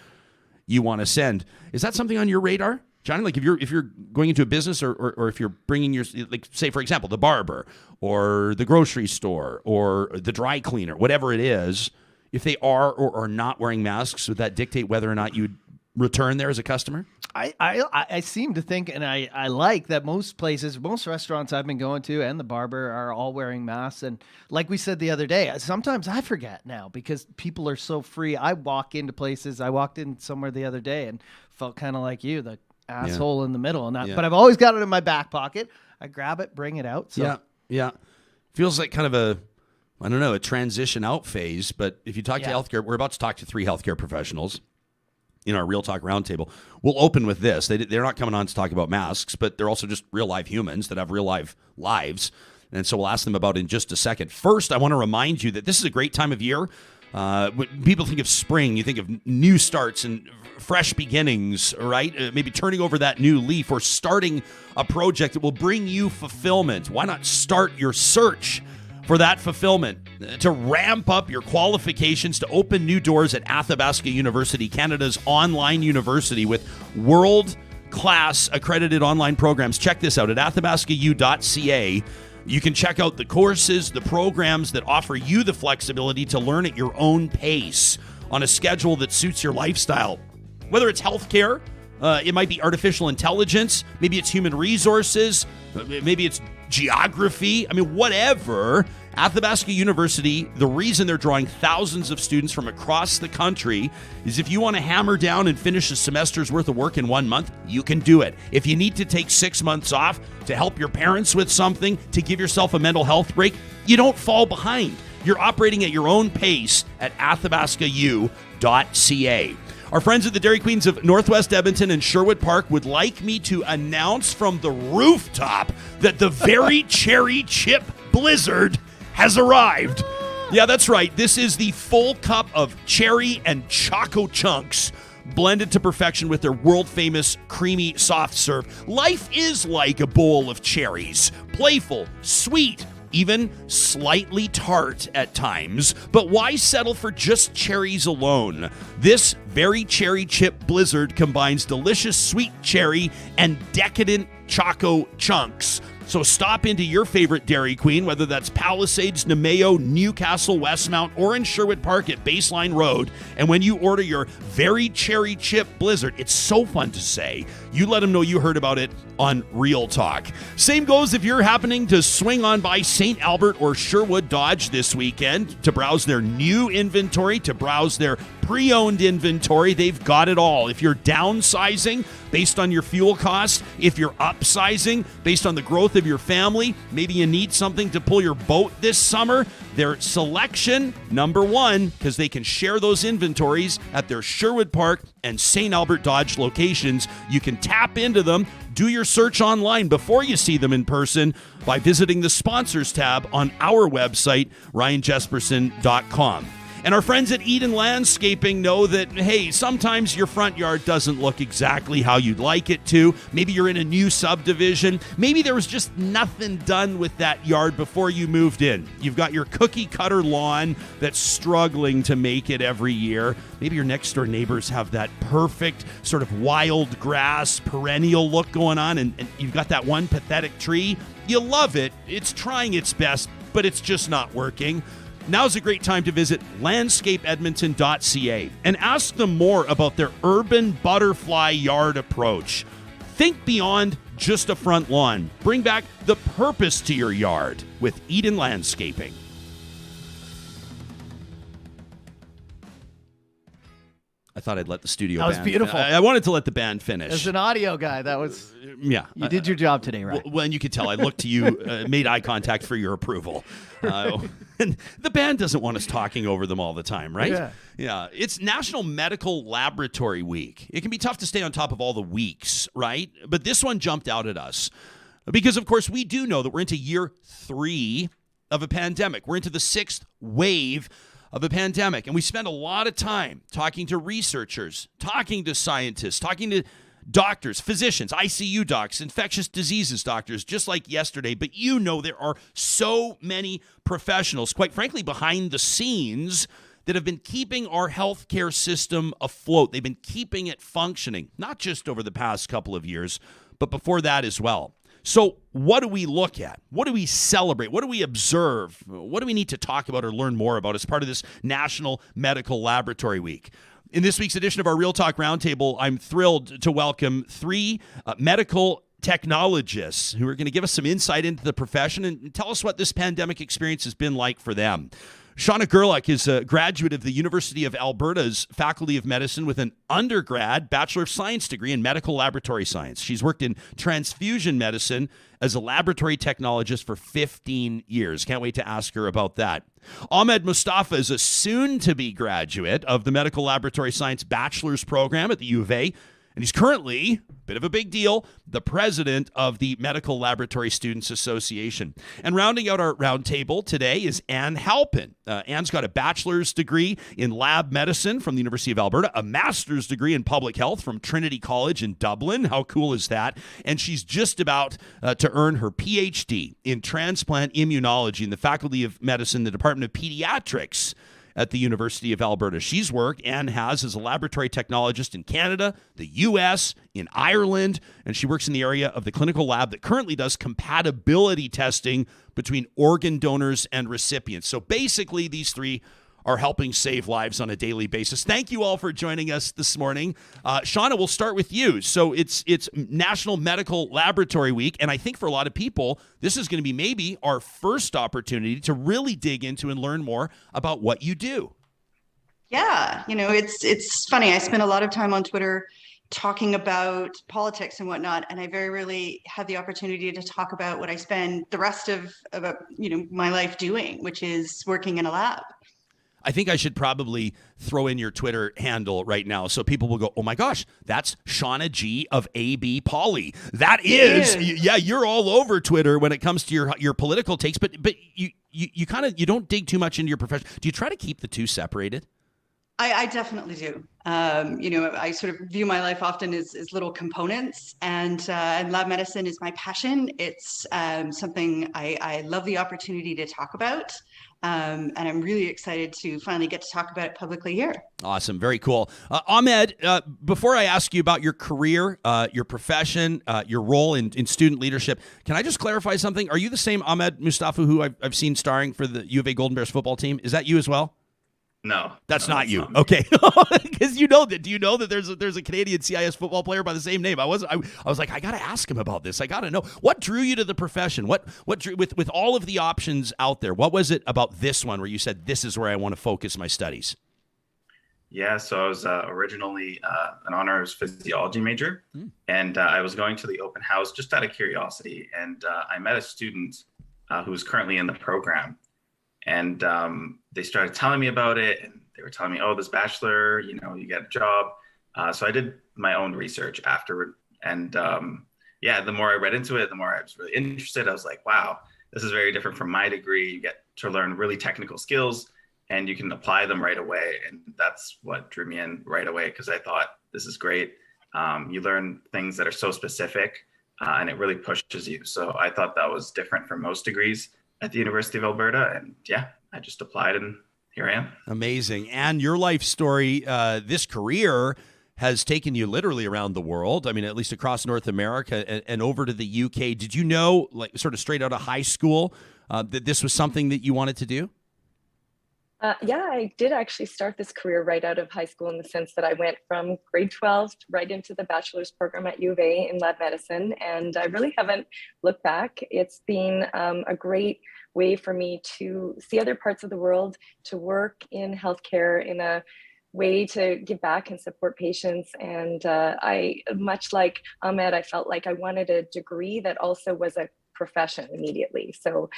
Speaker 1: you want to send. Is that something on your radar, Johnny? Like if you're going into a business or if you're bringing your, like, say, for example, the barber or the grocery store or the dry cleaner, whatever it is, if they are or are not wearing masks, would that dictate whether or not you'd return there as a customer?
Speaker 2: I seem to think, and I like that most restaurants I've been going to and the barber are all wearing masks. And like we said the other day, sometimes I forget now because people are so free. I walk into places. I walked in somewhere the other day and felt kind of like you, the asshole in the middle. And that, but I've always got it in my back pocket. I grab it, bring it out. So.
Speaker 1: Yeah. Feels like kind of a transition out phase. But if you talk to healthcare, we're about to talk to 3 healthcare professionals. in our Real Talk Roundtable. We'll open with this. They're not coming on to talk about masks, but they're also just real live humans that have real live lives. And so we'll ask them about it in just a second. First, I want to remind you that this is a great time of year. When people think of spring, you think of new starts and fresh beginnings, right? Maybe turning over that new leaf or starting a project that will bring you fulfillment. Why not start your search for that fulfillment, to ramp up your qualifications, to open new doors at Athabasca University, Canada's online university with world-class accredited online programs. Check this out at athabascau.ca. You can check out the courses, the programs that offer you the flexibility to learn at your own pace on a schedule that suits your lifestyle. Whether it's healthcare, it might be artificial intelligence, maybe it's human resources, maybe it's geography. I mean, whatever. Athabasca University, the reason they're drawing thousands of students from across the country is if you want to hammer down and finish a semester's worth of work in 1 month, you can do it. If you need to take 6 months off to help your parents with something, to give yourself a mental health break, you don't fall behind. You're operating at your own pace at athabascau.ca. Our friends at the Dairy Queens of Northwest Edmonton and Sherwood Park would like me to announce from the rooftop that the Very Cherry Chip Blizzard has arrived. Yeah, that's right. This is the full cup of cherry and choco chunks blended to perfection with their world-famous creamy soft serve. Life is like a bowl of cherries. Playful, sweet, even slightly tart at times, but why settle for just cherries alone? This Very Cherry Chip Blizzard combines delicious sweet cherry and decadent choco chunks. So stop into your favorite Dairy Queen, whether that's Palisades, Nemeo, Newcastle, Westmount, or in Sherwood Park at Baseline Road. And when you order your Very Cherry Chip Blizzard, it's so fun to say, you let them know you heard about it on Real Talk. Same goes if you're happening to swing on by St. Albert or Sherwood Dodge this weekend to browse their new inventory, to browse their pre-owned inventory. They've got it all. If you're downsizing based on your fuel costs, if you're upsizing based on the growth of your family, maybe you need something to pull your boat this summer, their selection, number one, because they can share those inventories at their Sherwood Park and St. Albert Dodge locations. You can tap into them. Do your search online before you see them in person by visiting the sponsors tab on our website, ryanjesperson.com. And our friends at Eden Landscaping know that, hey, sometimes your front yard doesn't look exactly how you'd like it to. Maybe you're in a new subdivision. Maybe there was just nothing done with that yard before you moved in. You've got your cookie cutter lawn that's struggling to make it every year. Maybe your next door neighbors have that perfect sort of wild grass perennial look going on, and you've got that one pathetic tree. You love it. It's trying its best, but it's just not working. Now's a great time to visit landscapeedmonton.ca and ask them more about their urban butterfly yard approach. Think beyond just a front lawn. Bring back the purpose to your yard with Eden Landscaping. I thought I'd let the studio
Speaker 2: That was
Speaker 1: band
Speaker 2: beautiful.
Speaker 1: I wanted to let the band finish.
Speaker 2: As an audio guy, that was...
Speaker 1: Yeah.
Speaker 2: You did your job today, right?
Speaker 1: Well, and you could tell I looked to you, made eye contact for your approval. And the band doesn't want us talking over them all the time, right? Yeah. It's National Medical Laboratory Week. It can be tough to stay on top of all the weeks, right? But this one jumped out at us because, of course, we do know that we're into year 3 of a pandemic. We're into the 6th wave of a pandemic. And we spend a lot of time talking to researchers, talking to scientists, talking to doctors, physicians, ICU docs, infectious diseases doctors, just like yesterday. But you know there are so many professionals, quite frankly, behind the scenes that have been keeping our healthcare system afloat. They've been keeping it functioning, not just over the past couple of years, but before that as well. So what do we look at? What do we celebrate? What do we observe? What do we need to talk about or learn more about as part of this National Medical Laboratory Week? In this week's edition of our Real Talk Roundtable, I'm thrilled to welcome 3 medical technologists who are going to give us some insight into the profession and tell us what this pandemic experience has been like for them. Shawna Gawreluck is a graduate of the University of Alberta's Faculty of Medicine with an undergrad Bachelor of Science degree in medical laboratory science. She's worked in transfusion medicine as a laboratory technologist for 15 years. Can't wait to ask her about that. Ahmed Mostafa is a soon-to-be graduate of the Medical Laboratory Science Bachelor's Program at the U of A, and he's currently, bit of a big deal, the president of the Medical Laboratory Students Association. And rounding out our roundtable today is Anne Halpin. Anne's got a bachelor's degree in lab medicine from the University of Alberta, a master's degree in public health from Trinity College in Dublin. How cool is that? And she's just about to earn her PhD in transplant immunology in the Faculty of Medicine, the Department of Pediatrics at the University of Alberta. She's worked and has as a laboratory technologist in Canada, the U.S., in Ireland, and she works in the area of the clinical lab that currently does compatibility testing between organ donors and recipients. So basically, these three are helping save lives on a daily basis. Thank you all for joining us this morning. Shawna, we'll start with you. So it's National Medical Laboratory Week, and I think for a lot of people, this is going to be maybe our first opportunity to really dig into and learn more about what you do.
Speaker 5: Yeah, it's funny. I spend a lot of time on Twitter talking about politics and whatnot, and I very rarely have the opportunity to talk about what I spend the rest of my life doing, which is working in a lab.
Speaker 1: I think I should probably throw in your Twitter handle right now so people will go, oh my gosh, that's Shawna G of AB Poly. That is, yeah, you're all over Twitter when it comes to your political takes, but you kind of, you don't dig too much into your profession. Do you try to keep the two separated?
Speaker 5: I definitely do. I sort of view my life often as little components, and lab medicine is my passion. It's something I love the opportunity to talk about. And I'm really excited to finally get to talk about it publicly here.
Speaker 1: Awesome. Very cool. Ahmed, before I ask you about your career, your profession, your role in student leadership, can I just clarify something? Are you the same Ahmed Mostafa who I've seen starring for the U of A Golden Bears football team? Is that you as well?
Speaker 6: No,
Speaker 1: that's not you.
Speaker 6: Not
Speaker 1: okay, because you know that. Do you know that there's a Canadian CIS football player by the same name? I was like, I got to ask him about this. I got to know what drew you to the profession. What drew, with all of the options out there? What was it about this one where you said this is where I want to focus my studies?
Speaker 6: Yeah, so I was originally an honors physiology major, and I was going to the open house just out of curiosity, and I met a student who's currently in the program. And they started telling me about it, and they were telling me, oh, this bachelor, you get a job. So I did my own research afterward. And the more I read into it, the more I was really interested. I was like, wow, this is very different from my degree. You get to learn really technical skills and you can apply them right away. And that's what drew me in right away, because I thought this is great. You learn things that are so specific and it really pushes you. So I thought that was different from most degrees at the University of Alberta. And yeah, I just applied and here I am.
Speaker 1: Amazing. And your life story, this career has taken you literally around the world. I mean, at least across North America and over to the UK. Did you know, like sort of straight out of high school, that this was something that you wanted to do?
Speaker 7: Yeah, I did actually start this career right out of high school, in the sense that I went from grade 12 right into the bachelor's program at U of A in lab medicine. And I really haven't looked back. It's been a great way for me to see other parts of the world, to work in healthcare in a way to give back and support patients. And I, much like Ahmed, I felt like I wanted a degree that also was a profession immediately. So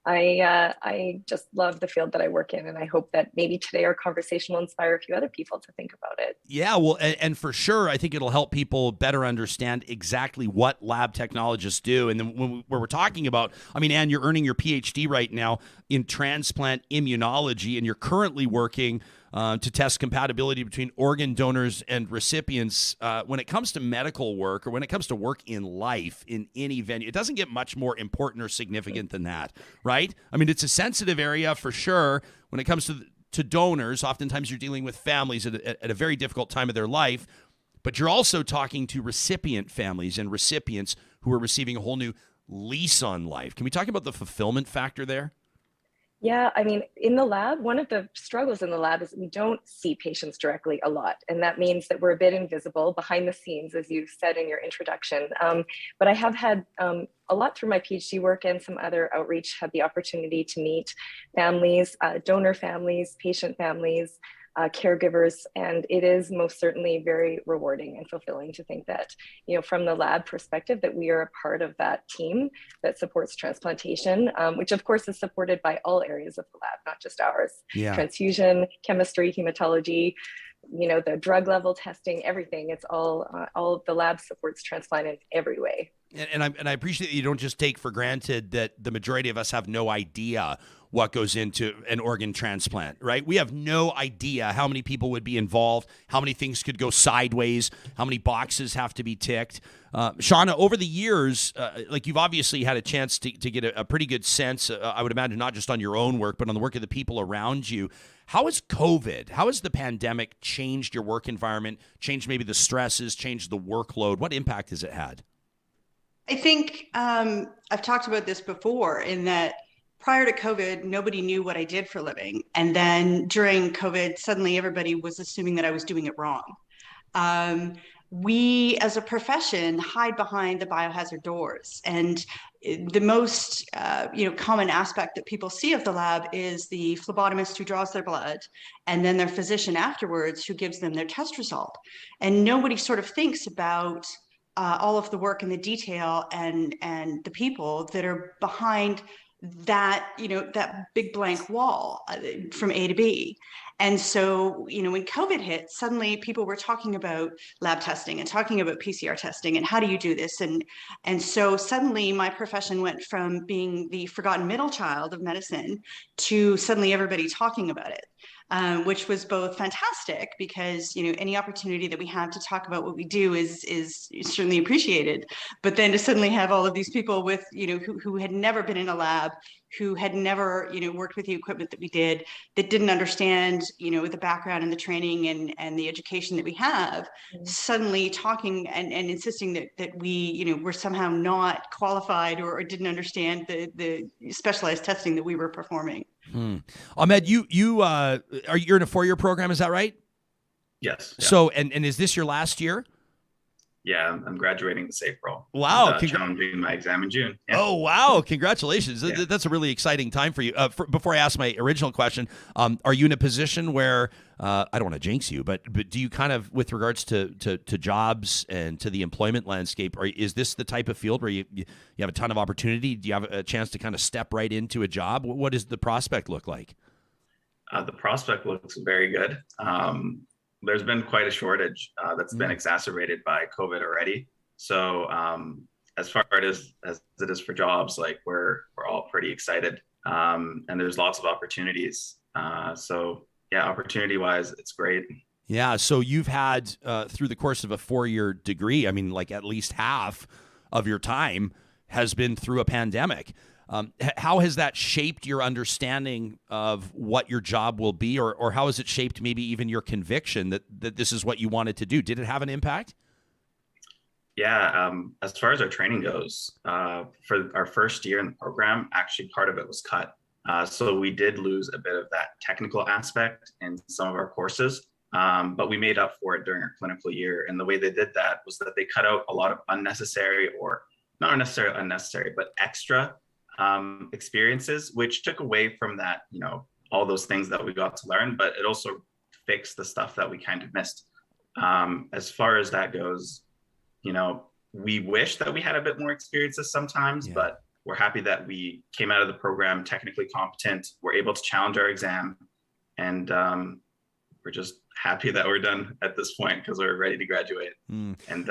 Speaker 7: I just love the field that I work in, and I hope that maybe today our conversation will inspire a few other people to think about it.
Speaker 1: Yeah, well, and for sure, I think it'll help people better understand exactly what lab technologists do. And then when we're talking about, I mean, Anne, you're earning your PhD right now in transplant immunology, and you're currently working to test compatibility between organ donors and recipients. When it comes to medical work, or when it comes to work in life in any venue, it doesn't get much more important or significant than that, right? I mean, it's a sensitive area for sure when it comes to donors. Oftentimes you're dealing with families at a very difficult time of their life, but you're also talking to recipient families and recipients who are receiving a whole new lease on life. Can we talk about the fulfillment factor there?
Speaker 7: Yeah, I mean, in the lab, one of the struggles in the lab is we don't see patients directly a lot. And that means that we're a bit invisible behind the scenes, as you said in your introduction. But I have had a lot through my PhD work and some other outreach, had the opportunity to meet families, donor families, patient families, caregivers, and it is most certainly very rewarding and fulfilling to think that, from the lab perspective, that we are a part of that team that supports transplantation, which of course is supported by all areas of the lab, not just ours.
Speaker 1: Yeah.
Speaker 7: Transfusion, chemistry, hematology, the drug level testing, everything. It's all of the lab supports transplant in every way.
Speaker 1: And I appreciate that you don't just take for granted that the majority of us have no idea what goes into an organ transplant, right? We have no idea how many people would be involved, how many things could go sideways, how many boxes have to be ticked. Shawna, over the years, you've obviously had a chance to get a pretty good sense, I would imagine, not just on your own work, but on the work of the people around you. How has COVID, how has the pandemic changed your work environment, changed maybe the stresses, changed the workload? What impact has it had?
Speaker 5: I think I've talked about this before in that prior to COVID, nobody knew what I did for a living. And then during COVID, suddenly everybody was assuming that I was doing it wrong. We, as a profession, hide behind the biohazard doors. And the most common aspect that people see of the lab is the phlebotomist who draws their blood, and then their physician afterwards who gives them their test result. And nobody sort of thinks about all of the work and the detail and the people that are behind that, that big blank wall from A to B. And so, when COVID hit, suddenly people were talking about lab testing and talking about PCR testing and how do you do this? And so suddenly my profession went from being the forgotten middle child of medicine to suddenly everybody talking about it. Which was both fantastic because, any opportunity that we have to talk about what we do is certainly appreciated. But then to suddenly have all of these people with, who had never been in a lab, who had never, worked with the equipment that we did, that didn't understand, the background and the training and the education that we have, suddenly talking and insisting that we, were somehow not qualified or didn't understand the specialized testing that we were performing.
Speaker 1: Ahmed, you're in a 4-year program, is that right?
Speaker 6: Yes. Yeah.
Speaker 1: So, and is this your last year?
Speaker 6: Yeah, I'm graduating this April.
Speaker 1: Wow.
Speaker 6: I'm doing my exam in June. Yeah.
Speaker 1: Oh, wow. Congratulations. Yeah. That's a really exciting time for you. Before I ask my original question, are you in a position where, I don't want to jinx you, but do you kind of, with regards to jobs and to the employment landscape, is this the type of field where you have a ton of opportunity? Do you have a chance to kind of step right into a job? What does the prospect look like?
Speaker 6: The prospect looks very good. There's been quite a shortage that's been exacerbated by COVID already. So as far as it is for jobs, we're all pretty excited, and there's lots of opportunities. So yeah, opportunity wise, it's great.
Speaker 1: Yeah. So you've had through the course of a 4-year degree, I mean, at least half of your time has been through a pandemic. How has that shaped your understanding of what your job will be, or how has it shaped maybe even your conviction that this is what you wanted to do? Did it have an impact?
Speaker 6: Yeah, as far as our training goes, for our first year in the program, actually part of it was cut. So we did lose a bit of that technical aspect in some of our courses, but we made up for it during our clinical year. And the way they did that was that they cut out a lot of unnecessary, or not necessarily unnecessary, but extra experiences, which took away from that, all those things that we got to learn, but it also fixed the stuff that we kind of missed. As far as that goes, we wish that we had a bit more experiences sometimes, but we're happy that we came out of the program technically competent. We're able to challenge our exam, and we're just happy that we're done at this point because we're ready to graduate and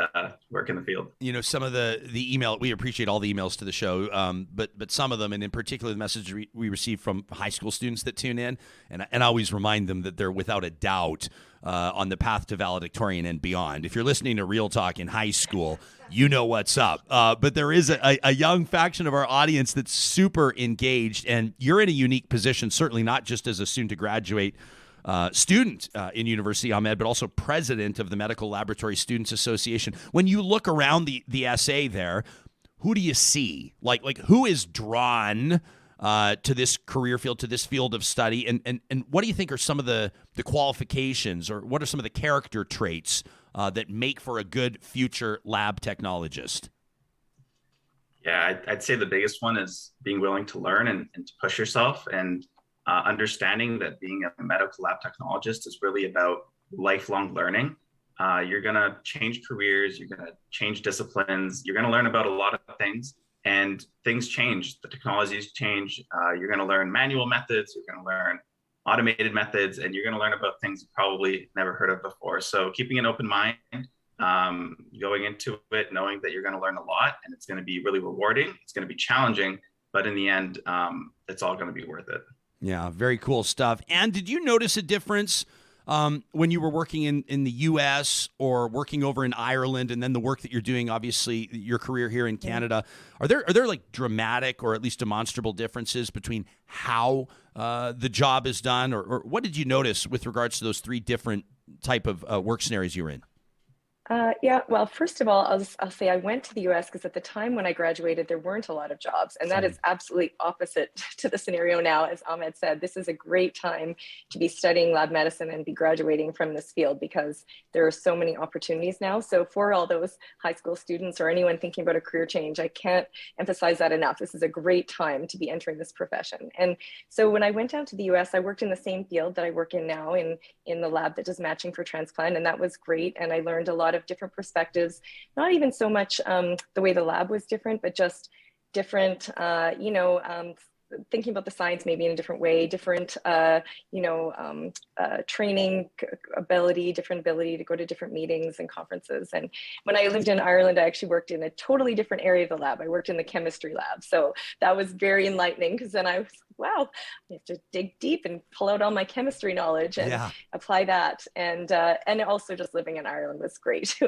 Speaker 6: work in the field.
Speaker 1: Some of the email, we appreciate all the emails to the show, but some of them, and in particular the message we receive from high school students that tune in, and I always remind them that they're without a doubt on the path to valedictorian and beyond. If you're listening to Real Talk in high school, you know what's up. But there is a young faction of our audience that's super engaged, and you're in a unique position, certainly not just as a soon-to-graduate student in university, Ahmed, but also president of the Medical Laboratory Students Association. When you look around the SA there, who do you see? Like who is drawn to this career field, to this field of study? And what do you think are some of the qualifications, or what are some of the character traits that make for a good future lab technologist?
Speaker 6: Yeah, I'd say the biggest one is being willing to learn and to push yourself, and understanding that being a medical lab technologist is really about lifelong learning. You're going to change careers, you're going to change disciplines, you're going to learn about a lot of things, and things change. The technologies change. You're going to learn manual methods, you're going to learn automated methods, and you're going to learn about things you probably never heard of before. So keeping an open mind, going into it knowing that you're going to learn a lot, and it's going to be really rewarding. It's going to be challenging, but in the end, it's all going to be worth it.
Speaker 1: Yeah, very cool stuff. And did you notice a difference when you were working in the U.S. or working over in Ireland, and then the work that you're doing, obviously your career here in Canada? Are there like dramatic or at least demonstrable differences between how the job is done, or what did you notice with regards to those three different type of work scenarios you were in?
Speaker 7: Yeah, well, first of all, I'll say I went to the US because at the time when I graduated, there weren't a lot of jobs. And that is absolutely opposite to the scenario now. As Ahmed said, this is a great time to be studying lab medicine and be graduating from this field, because there are so many opportunities now. So for all those high school students or anyone thinking about a career change, I can't emphasize that enough. This is a great time to be entering this profession. And so when I went down to the US, I worked in the same field that I work in now in the lab that does matching for transplant. And that was great. And I learned a lot of different perspectives, not even so much the way the lab was different, but just different, thinking about the science maybe in a different way, different, training ability, different ability to go to different meetings and conferences. And when I lived in Ireland, I actually worked in a totally different area of the lab. I worked in the chemistry lab. So that was very enlightening, because then I was, wow, I have to dig deep and pull out all my chemistry knowledge and apply that. And also just living in Ireland was great.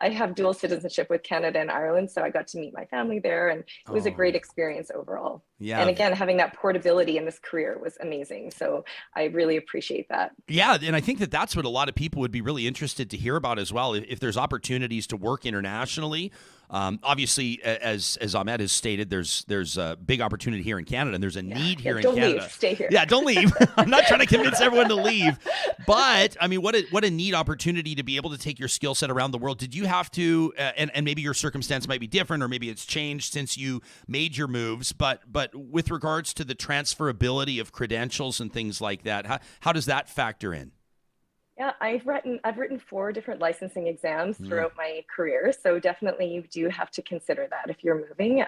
Speaker 7: I have dual citizenship with Canada and Ireland, so I got to meet my family there, and it was a great experience overall. Yeah. And again, having that portability in this career was amazing. So I really appreciate that.
Speaker 1: Yeah. And I think that's what a lot of people would be really interested to hear about as well. If there's opportunities to work internationally, obviously, as Ahmed has stated, there's a big opportunity here in Canada, and there's a need here in Canada.
Speaker 7: Don't leave, stay here.
Speaker 1: Yeah, don't leave. I'm not trying to convince everyone to leave, but I mean, what a neat opportunity to be able to take your skill set around the world. Did you have to, and maybe your circumstance might be different, or maybe it's changed since you made your moves, but with regards to the transferability of credentials and things like that, how does that factor in?
Speaker 7: Yeah, I've written 4 different licensing exams throughout my career. So definitely you do have to consider that if you're moving.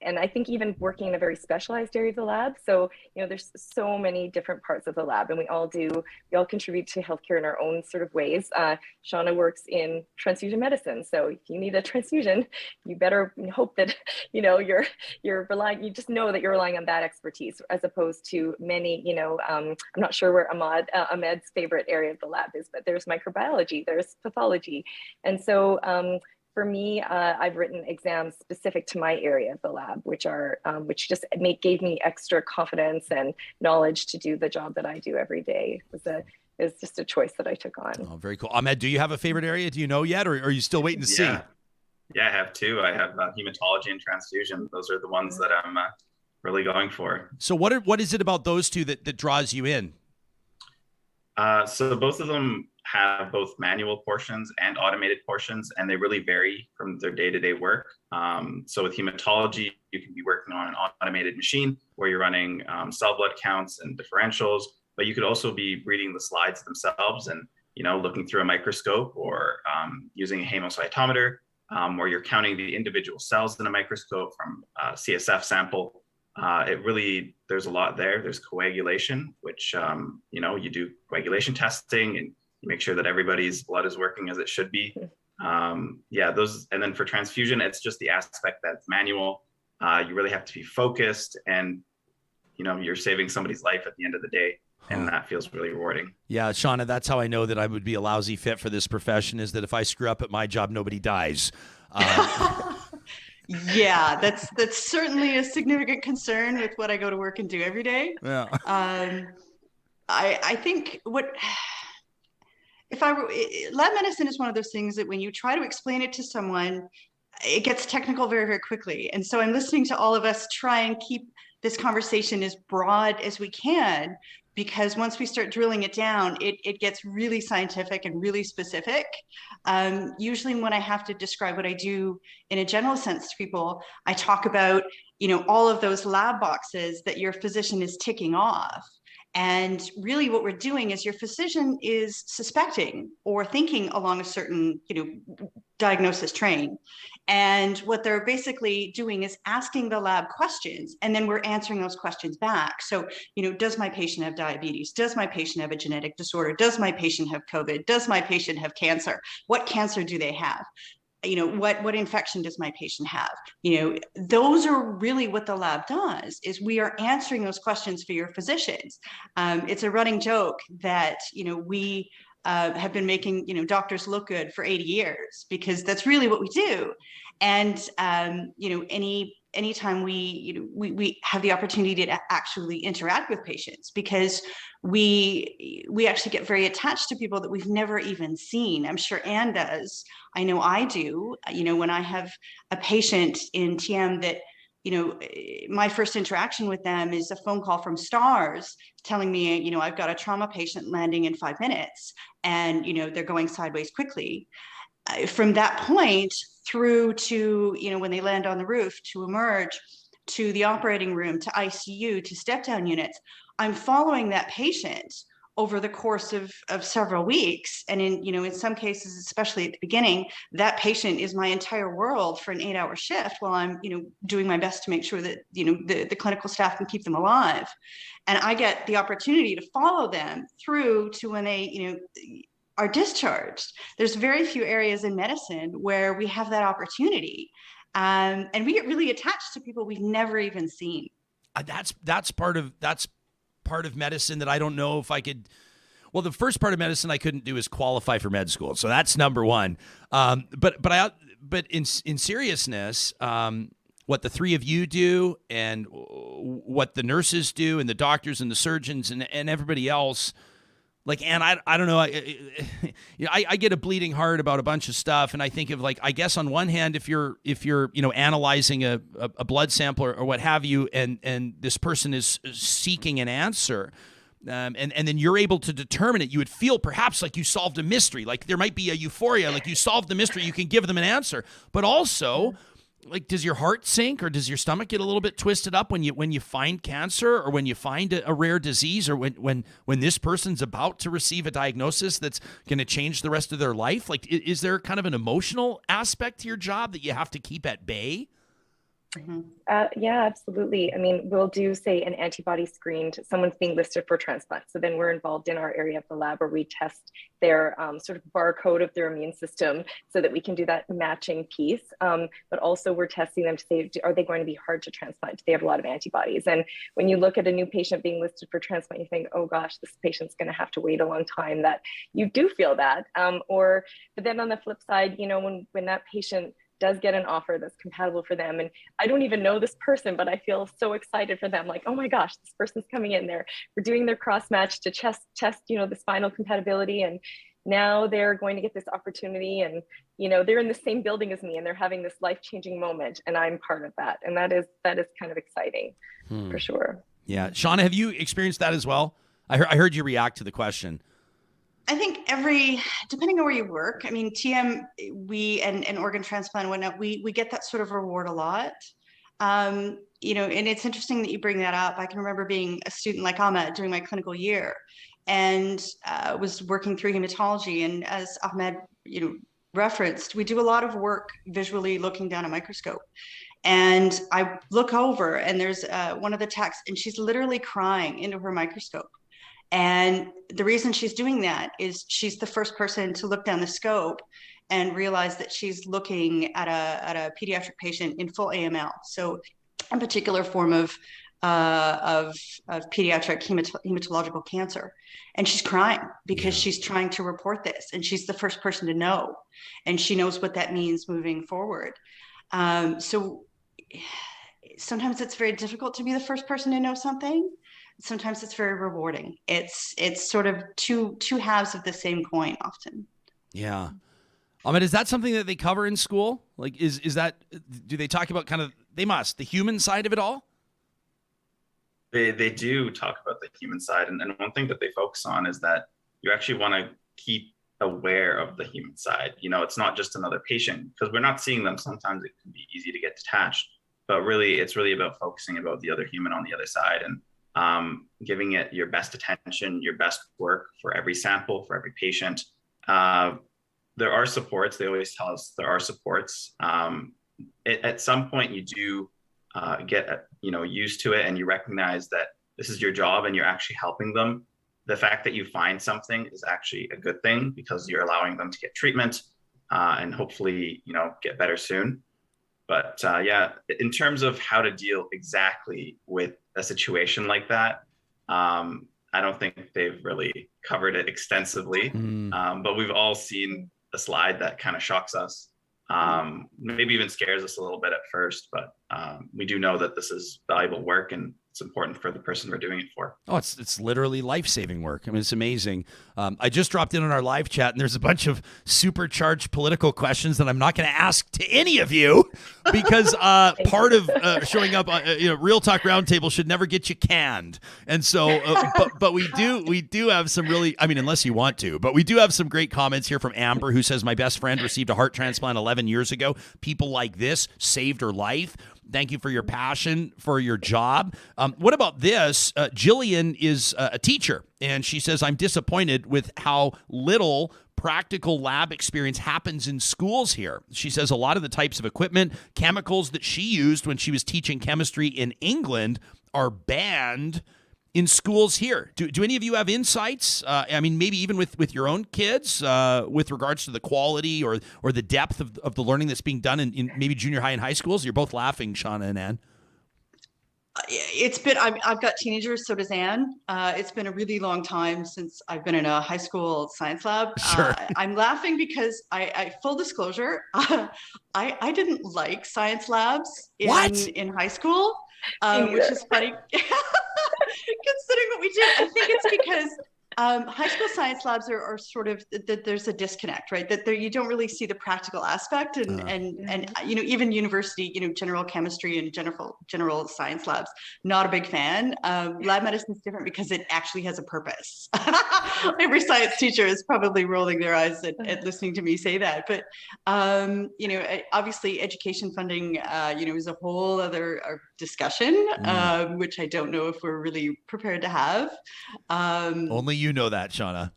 Speaker 7: And I think even working in a very specialized area of the lab. So, there's so many different parts of the lab, and we all contribute to healthcare in our own sort of ways. Shawna works in transfusion medicine. So if you need a transfusion, you better hope that, you're relying, you just know that you're relying on that expertise, as opposed to many, I'm not sure where Ahmed's favorite area of the lab is, but there's microbiology, there's pathology. And so, for me, I've written exams specific to my area of the lab, which just gave me extra confidence and knowledge to do the job that I do every day. It was just a choice that I took on.
Speaker 1: Oh, very cool. Ahmed, do you have a favorite area? Do you know yet, or are you still waiting to see?
Speaker 6: Yeah, I have 2. I have hematology and transfusion. Those are the ones that I'm really going for.
Speaker 1: So what is it about those 2 that draws you in?
Speaker 6: So both of them have both manual portions and automated portions, and they really vary from their day-to-day work. So with hematology, you can be working on an automated machine where you're running cell blood counts and differentials, but you could also be reading the slides themselves and looking through a microscope, or using a hemocytometer, where you're counting the individual cells in a microscope from a CSF sample. There's a lot there. There's coagulation, which you do coagulation testing and you make sure that everybody's blood is working as it should be. Those. And then for transfusion, it's just the aspect that's manual. You really have to be focused, and you're saving somebody's life at the end of the day, and that feels really rewarding. Yeah,
Speaker 1: Shawna, that's how I know that I would be a lousy fit for this profession, is that if I screw up at my job, nobody dies.
Speaker 5: Yeah, that's certainly a significant concern with what I go to work and do every day.
Speaker 1: Yeah.
Speaker 5: I think lab medicine is one of those things that when you try to explain it to someone, it gets technical very, very quickly. And so I'm listening to all of us try and keep this conversation as broad as we can, because once we start drilling it down, it gets really scientific and really specific. Usually when I have to describe what I do in a general sense to people, I talk about, all of those lab boxes that your physician is ticking off. And really what we're doing is your physician is suspecting or thinking along a certain, diagnosis train. And what they're basically doing is asking the lab questions, and then we're answering those questions back. So, does my patient have diabetes? Does my patient have a genetic disorder? Does my patient have COVID? Does my patient have cancer? What cancer do they have? What infection does my patient have? Those are really what the lab does, is we are answering those questions for your physicians. It's a running joke that, we have been making, doctors look good for 80 years, because that's really what we do. And, anytime we have the opportunity to actually interact with patients, because we actually get very attached to people that we've never even seen. I'm sure Anne does. I know I do. When I have a patient in TM that, my first interaction with them is a phone call from STARS telling me, I've got a trauma patient landing in 5 minutes, and, they're going sideways quickly. From that point through to, when they land on the roof, to emerge, to the operating room, to ICU, to step down units, I'm following that patient over the course of several weeks. And in some cases, especially at the beginning, that patient is my entire world for an 8-hour shift while I'm, doing my best to make sure that, the clinical staff can keep them alive. And I get the opportunity to follow them through to when they, are discharged. There's very few areas in medicine where we have that opportunity. And we get really attached to people we've never even seen.
Speaker 1: That's part of medicine that I don't know if I could. Well, the first part of medicine I couldn't do is qualify for med school, so that's number one. But in seriousness, what the three of you do, and what the nurses do, and the doctors and the surgeons and everybody else. Like, and I don't know, I get a bleeding heart about a bunch of stuff, and I think of, like, I guess on one hand, if you're analyzing a blood sample or what have you, and this person is seeking an answer, and then you're able to determine it, you would feel perhaps like you solved a mystery, like there might be a euphoria, like you solved the mystery, you can give them an answer, but also, like, does your heart sink, or does your stomach get a little bit twisted up when you find cancer, or when you find a rare disease, or when this person's about to receive a diagnosis that's going to change the rest of their life? Like, is there kind of an emotional aspect to your job that you have to keep at bay?
Speaker 7: Mm-hmm. Yeah, absolutely. I mean, we'll do, say, an antibody screen to someone's being listed for transplant. So then we're involved in our area of the lab where we test their sort of barcode of their immune system so that we can do that matching piece. But also we're testing them to say, are they going to be hard to transplant? Do they have a lot of antibodies? And when you look at a new patient being listed for transplant, you think, oh gosh, this patient's going to have to wait a long time. That you do feel that. But then on the flip side, when that patient does get an offer that's compatible for them, and I don't even know this person, but I feel so excited for them, like, oh my gosh, this person's coming in there, we're doing their cross match to test the spinal compatibility, and now they're going to get this opportunity, and they're in the same building as me, and they're having this life-changing moment, and I'm part of that, and that is kind of exciting for sure.
Speaker 1: Yeah. Shawna, have you experienced that as well? I heard you react to the question.
Speaker 5: I think depending on where you work, I mean, TM, and organ transplant and whatnot, we get that sort of reward a lot. And it's interesting that you bring that up. I can remember being a student like Ahmed during my clinical year, and was working through hematology. And as Ahmed, referenced, we do a lot of work visually looking down a microscope. And I look over, and there's one of the techs, and she's literally crying into her microscope. And the reason she's doing that is she's the first person to look down the scope and realize that she's looking at a pediatric patient in full AML. So a particular form of pediatric hematological cancer. And she's crying because she's trying to report this, and she's the first person to know, and she knows what that means moving forward. So sometimes it's very difficult to be the first person to know something. Sometimes it's very rewarding. It's sort of two halves of the same coin often.
Speaker 1: Yeah. Ahmed, is that something that they cover in school? Like, is that, do they talk about the human side of it all?
Speaker 6: They do talk about the human side. And one thing that they focus on is that you actually want to keep aware of the human side. It's not just another patient, because we're not seeing them. Sometimes it can be easy to get detached, but really it's really about focusing about the other human on the other side, and giving it your best attention, your best work for every sample, for every patient. There are supports. They always tell us there are supports. At some point you do get used to it, and you recognize that this is your job and you're actually helping them. The fact that you find something is actually a good thing, because you're allowing them to get treatment and hopefully, get better soon. But in terms of how to deal exactly with a situation like that, I don't think they've really covered it extensively. But we've all seen a slide that kind of shocks us, maybe even scares us a little bit at first, but we do know that this is valuable work, and it's important for the person we're doing it for.
Speaker 1: Oh, it's literally life-saving work. I mean, it's amazing. I just dropped in on our live chat, and there's a bunch of supercharged political questions that I'm not going to ask to any of you, because part of showing up, Real Talk Roundtable should never get you canned. And so, but we do have some really, I mean, unless you want to, but we do have some great comments here from Amber, who says, my best friend received a heart transplant 11 years ago. People like this saved her life. Thank you for your passion for your job. What about this? Jillian is a teacher, and she says, I'm disappointed with how little practical lab experience happens in schools here. She says a lot of the types of equipment, chemicals that she used when she was teaching chemistry in England are banned in schools here. Do any of you have insights? I mean, maybe even with your own kids, with regards to the quality or the depth of the learning that's being done in maybe junior high and high schools? You're both laughing, Shawna and Anne.
Speaker 5: It's been, I've got teenagers, so does Anne. It's been a really long time since I've been in a high school science lab.
Speaker 1: Sure.
Speaker 5: I'm laughing because I full disclosure, I didn't like science labs in high school, which is funny. Considering what we did. I think it's because high school science labs are sort of, there's a disconnect, right? That there, you don't really see the practical aspect, and even university, general chemistry and general science labs, not a big fan. Lab medicine is different because it actually has a purpose. Every science teacher is probably rolling their eyes at listening to me say that. But obviously education funding, is a whole other discussion, which I don't know if we're really prepared to have.
Speaker 1: Only you know that, Shawna.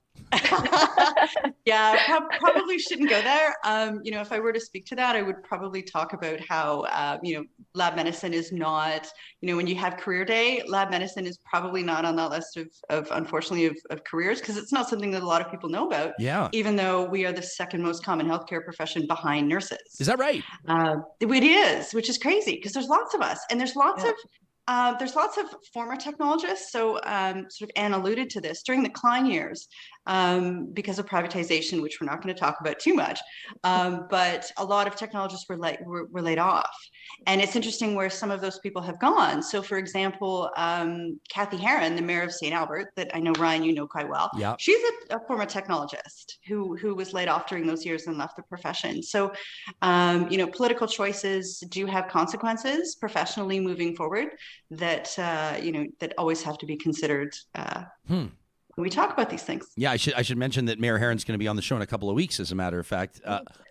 Speaker 5: Yeah, probably shouldn't go there. If I were to speak to that, I would probably talk about how, lab medicine is not, when you have career day, lab medicine is probably not on that list of unfortunately, of careers, because it's not something that a lot of people know about. Yeah. Even though we are the second most common healthcare profession behind nurses.
Speaker 1: Is that right?
Speaker 5: It is, which is crazy, because there's lots of us, and there's lots of former technologists. So sort of Anne alluded to this during the Klein years, because of privatization, which we're not going to talk about too much. But a lot of technologists were laid off. And it's interesting where some of those people have gone. So for example, Kathy Heron, the mayor of St. Albert, that I know, Ryan, you know quite well. Yeah. She's a former technologist who was laid off during those years and left the profession. So, political choices do have consequences professionally moving forward that always have to be considered when we talk about these things.
Speaker 1: Yeah, I should mention that Mayor Heron's going to be on the show in a couple of weeks, as a matter of fact.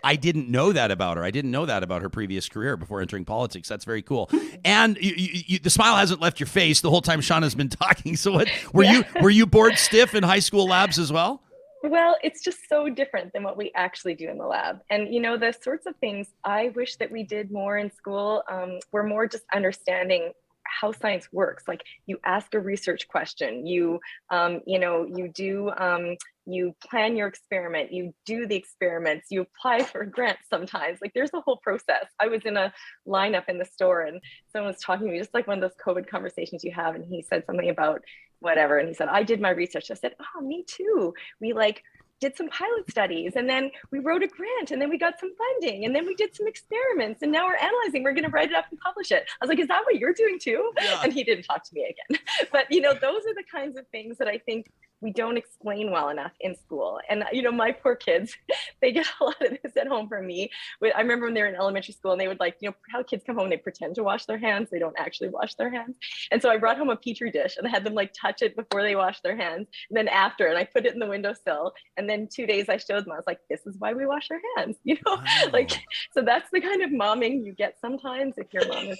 Speaker 1: I didn't know that about her. I didn't know that about her previous career before entering politics. That's very cool. And the smile hasn't left your face the whole time Shawna's been talking. So what were you bored stiff in high school labs as well?
Speaker 7: Well, it's just so different than what we actually do in the lab. And, the sorts of things I wish that we did more in school were more just understanding how science works. Like, you ask a research question, you plan your experiment, you do the experiments, you apply for grants sometimes. Like, there's a whole process. I was in a lineup in the store and someone was talking to me, just like one of those COVID conversations you have. And he said something about whatever. And he said, I did my research. I said, oh, me too. We did some pilot studies, and then we wrote a grant, and then we got some funding, and then we did some experiments, and now we're analyzing, we're going to write it up and publish it. I was like, is that what you're doing too? Yeah. And he didn't talk to me again. But, those are the kinds of things that I think we don't explain well enough in school. And, you know, my poor kids, they get a lot of this at home from me. I remember when they were in elementary school and they would like, you know, how kids come home, they pretend to wash their hands. They don't actually wash their hands. And so I brought home a Petri dish and I had them like touch it before they wash their hands. And then after, and I put it in the windowsill. And then 2 days I showed them, I was like, this is why we wash our hands, you know, like, so that's the kind of momming you get sometimes if your mom is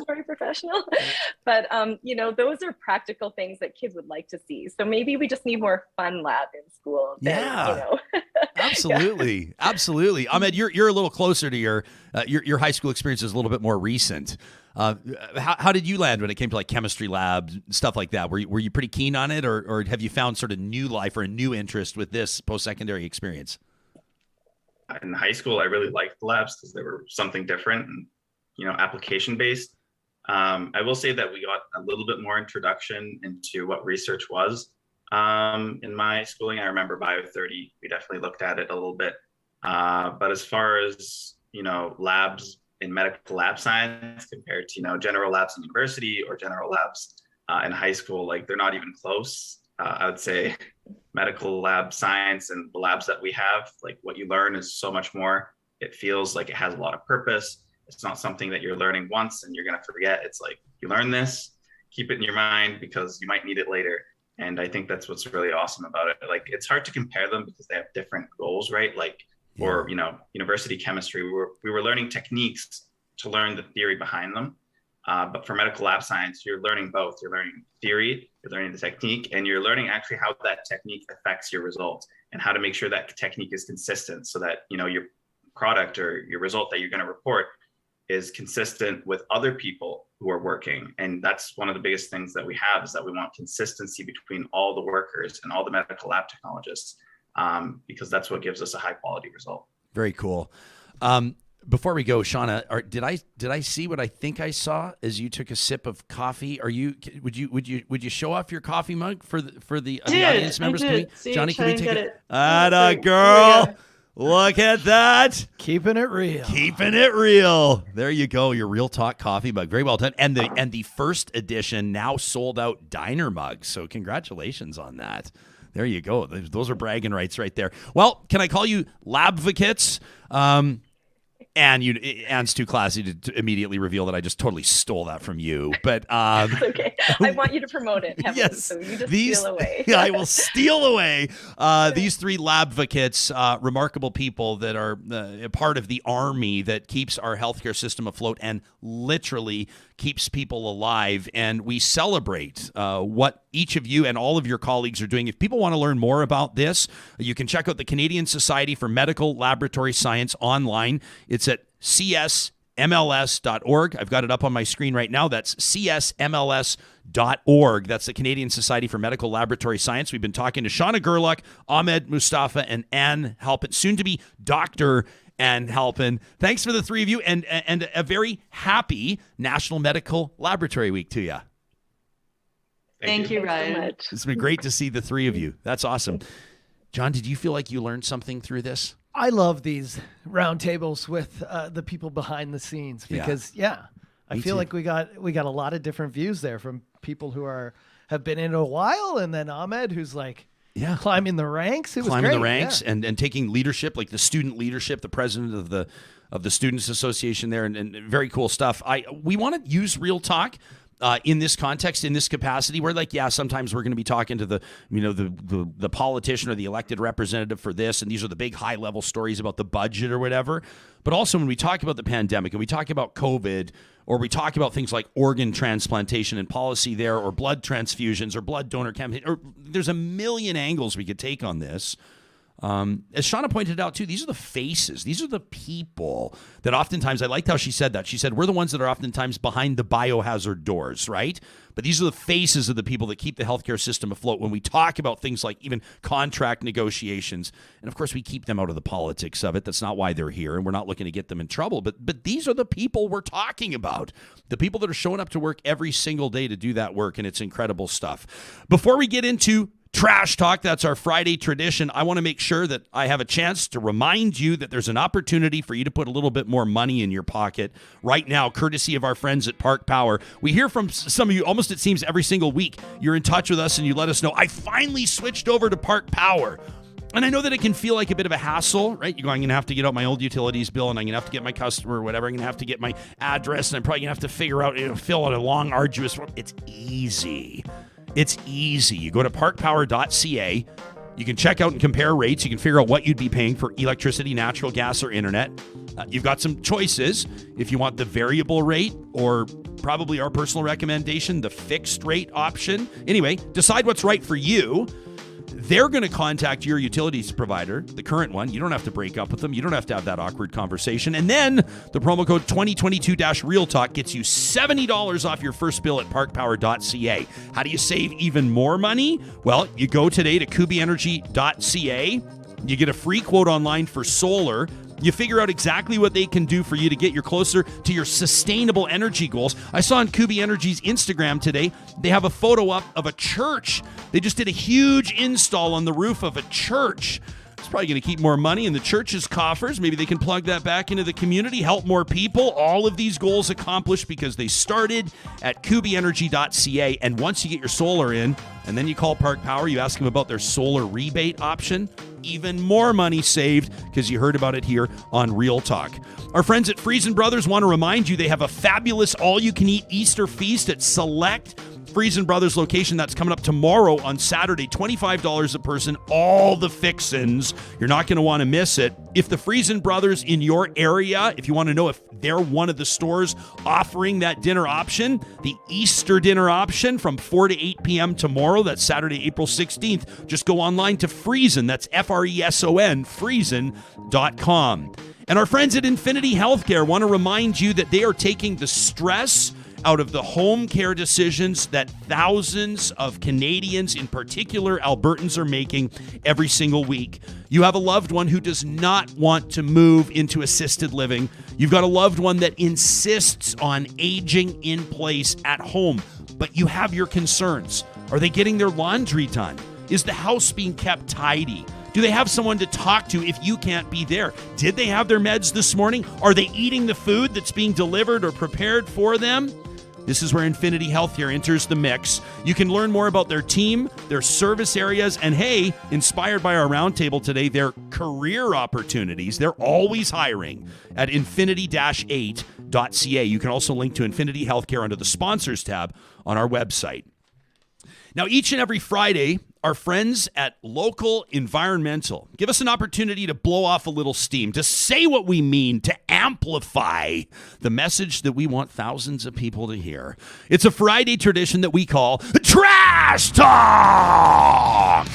Speaker 7: very professional. But, you know, those are practical things that kids would like to see. So maybe we just need more fun lab in school. Than, you know.
Speaker 1: Absolutely. Absolutely. Ahmed, you're a little closer to your high school experience is a little bit more recent. How did you land when it came to like chemistry labs, stuff like that? Were you pretty keen on it, or have you found sort of new life or a new interest with this post-secondary experience?
Speaker 6: In high school, I really liked the labs because they were something different and, you know, application based. I will say that we got a little bit more introduction into what research was. In my schooling, I remember Bio 30, we definitely looked at it a little bit. But as far as, you know, labs in medical lab science compared to, you know, general labs in university or general labs in high school, like they're not even close. I would say medical lab science and the labs that we have, like what you learn is so much more. It feels like it has a lot of purpose. It's not something that you're learning once and you're going to forget. It's like you learn this, keep it in your mind because you might need it later. And I think that's what's really awesome about it. Like, it's hard to compare them because they have different goals, right? Like, for, you know, university chemistry, we were learning techniques to learn the theory behind them. But for medical lab science, you're learning both. You're learning theory, you're learning the technique, and you're learning actually how that technique affects your results and how to make sure that technique is consistent so that, you know, your product or your result that you're going to report is consistent with other people who are working. And that's one of the biggest things that we have, is that we want consistency between all the workers and all the medical lab technologists, because that's what gives us a high quality result.
Speaker 1: Very cool. Before we go, Shawna, did I see what I think I saw as you took a sip of coffee? Would you show off your coffee mug for the audience members? Johnny, can we take it? Atta girl. Look at that.
Speaker 2: Keeping it real.
Speaker 1: Keeping it real. There you go. Your Real Talk coffee mug. Very well done. And the first edition now sold out diner mug. So congratulations on that. There you go. Those are bragging rights right there. Well, can I call you Labvocates? Anne's too classy to immediately reveal that I just totally stole that from you. But
Speaker 7: it's okay. I want you to promote it, Kevin,
Speaker 1: yes,
Speaker 7: so you just steal away.
Speaker 1: I will steal away. These three Labvocates, remarkable people that are a part of the army that keeps our healthcare system afloat and literally keeps people alive. And we celebrate what each of you and all of your colleagues are doing. If people want to learn more about this, you can check out the Canadian Society for Medical Laboratory Science online. It's at csmls.org. I've got it up on my screen right now. That's csmls.org. That's the Canadian Society for Medical Laboratory Science. We've been talking to Shawna Gawreluck, Ahmed Mostafa, and Anne Halpin, soon to be Dr. Anne Halpin. Thanks for the three of you, and a very happy National Medical Laboratory Week to you.
Speaker 5: Thank you, Ryan.
Speaker 7: So much.
Speaker 1: It's been great to see the three of you. That's awesome. John, did you feel like you learned something through this?
Speaker 2: I love these roundtables with the people behind the scenes because, I feel like we got a lot of different views there from people who have been in a while, and then Ahmed, who's like climbing the ranks. It was
Speaker 1: climbing
Speaker 2: great.
Speaker 1: the ranks and taking leadership, like the student leadership, the president of the Students Association there, and very cool stuff. We want to use Real Talk in this context, in this capacity, where sometimes we're going to be talking to the politician or the elected representative for this, and these are the big high level stories about the budget or whatever. But also when we talk about the pandemic and we talk about COVID, or we talk about things like organ transplantation and policy there, or blood transfusions or blood donor campaign, or there's a million angles we could take on this. As Shawna pointed out too, these are the faces. These are the people that oftentimes, I liked how she said that. She said, we're the ones that are oftentimes behind the biohazard doors, right? But these are the faces of the people that keep the healthcare system afloat when we talk about things like even contract negotiations. And of course, we keep them out of the politics of it. That's not why they're here, and we're not looking to get them in trouble. But these are the people we're talking about, the people that are showing up to work every single day to do that work, and it's incredible stuff. Before we get into Trash Talk. That's our Friday tradition. I want to make sure that I have a chance to remind you that there's an opportunity for you to put a little bit more money in your pocket right now, courtesy of our friends at Park Power. We hear from some of you almost, it seems, every single week. You're in touch with us and you let us know, I finally switched over to Park Power. And I know that it can feel like a bit of a hassle, right? You go, I'm going to have to get out my old utilities bill, and I'm going to have to get my customer or whatever. I'm going to have to get my address, and I'm probably going to have to figure out, fill out a long, arduous form. It's easy. It's easy. You go to parkpower.ca. You can check out and compare rates. You can figure out what you'd be paying for electricity, natural gas, or internet. You've got some choices. If you want the variable rate or probably our personal recommendation, the fixed rate option. Anyway, decide what's right for you. They're going to contact your utilities provider, the current one. You don't have to break up with them. You don't have to have that awkward conversation. And then the promo code 2022-Real Talk gets you $70 off your first bill at parkpower.ca. How do you save even more money? Well, you go today to kubienergy.ca. You get a free quote online for solar. You figure out exactly what they can do for you to get you closer to your sustainable energy goals. I saw on Kubi Energy's Instagram today, they have a photo up of a church. They just did a huge install on the roof of a church. It's probably going to keep more money in the church's coffers. Maybe they can plug that back into the community, help more people. All of these goals accomplished because they started at kubienergy.ca. And once you get your solar in, and then you call Park Power, you ask them about their solar rebate option, even more money saved because you heard about it here on Real Talk. Our friends at Friesen Brothers want to remind you they have a fabulous all-you-can-eat Easter feast at select Friesen Brothers location. That's coming up tomorrow on Saturday, $25 a person, all the fixins. You're not going to want to miss it. If the Friesen Brothers in your area, if you want to know if they're one of the stores offering that dinner option, the Easter dinner option from 4 to 8 p.m. tomorrow, that's Saturday, April 16th, just go online to Friesen, that's F-R-E-S-O-N, Friesen.com. And our friends at Infinity Healthcare want to remind you that they are taking the stress out of the home care decisions that thousands of Canadians, in particular Albertans, are making every single week. You have a loved one who does not want to move into assisted living. You've got a loved one that insists on aging in place at home, but you have your concerns. Are they getting their laundry done? Is the house being kept tidy? Do they have someone to talk to if you can't be there? Did they have their meds this morning? Are they eating the food that's being delivered or prepared for them? This is where Infinity Healthcare enters the mix. You can learn more about their team, their service areas, and hey, inspired by our roundtable today, their career opportunities. They're always hiring at infinity-8.ca. You can also link to Infinity Healthcare under the sponsors tab on our website. Now, each and every Friday, our friends at Local Environmental give us an opportunity to blow off a little steam, to say what we mean, to amplify the message that we want thousands of people to hear. It's a Friday tradition that we call Trash Talk.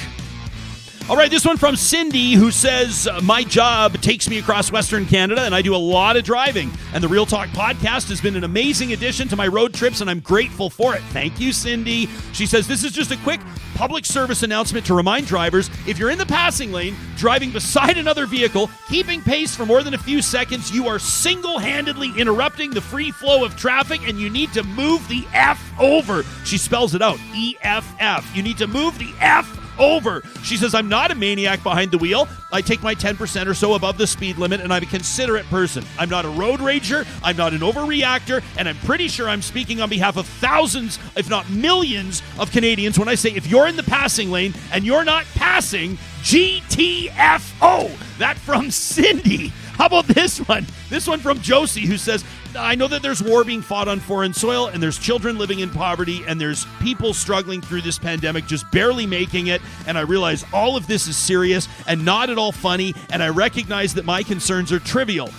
Speaker 1: All right, this one from Cindy, who says, my job takes me across Western Canada, and I do a lot of driving. And the Real Talk podcast has been an amazing addition to my road trips, and I'm grateful for it. Thank you, Cindy. She says, this is just a quick public service announcement to remind drivers, if you're in the passing lane, driving beside another vehicle, keeping pace for more than a few seconds, you are single-handedly interrupting the free flow of traffic, and you need to move the F over. She spells it out, E-F-F. You need to move the F over. She says, I'm not a maniac behind the wheel. I take my 10% or so above the speed limit, and I'm a considerate person. I'm not a road rager. I'm not an overreactor, and I'm pretty sure I'm speaking on behalf of thousands, if not millions, of Canadians when I say if you're in the passing lane and you're not passing, GTFO. That from Cindy. How about this one? This one from Josie, who says, I know that there's war being fought on foreign soil, and there's children living in poverty, and there's people struggling through this pandemic, just barely making it, and I realize all of this is serious and not at all funny, and I recognize that my concerns are trivial.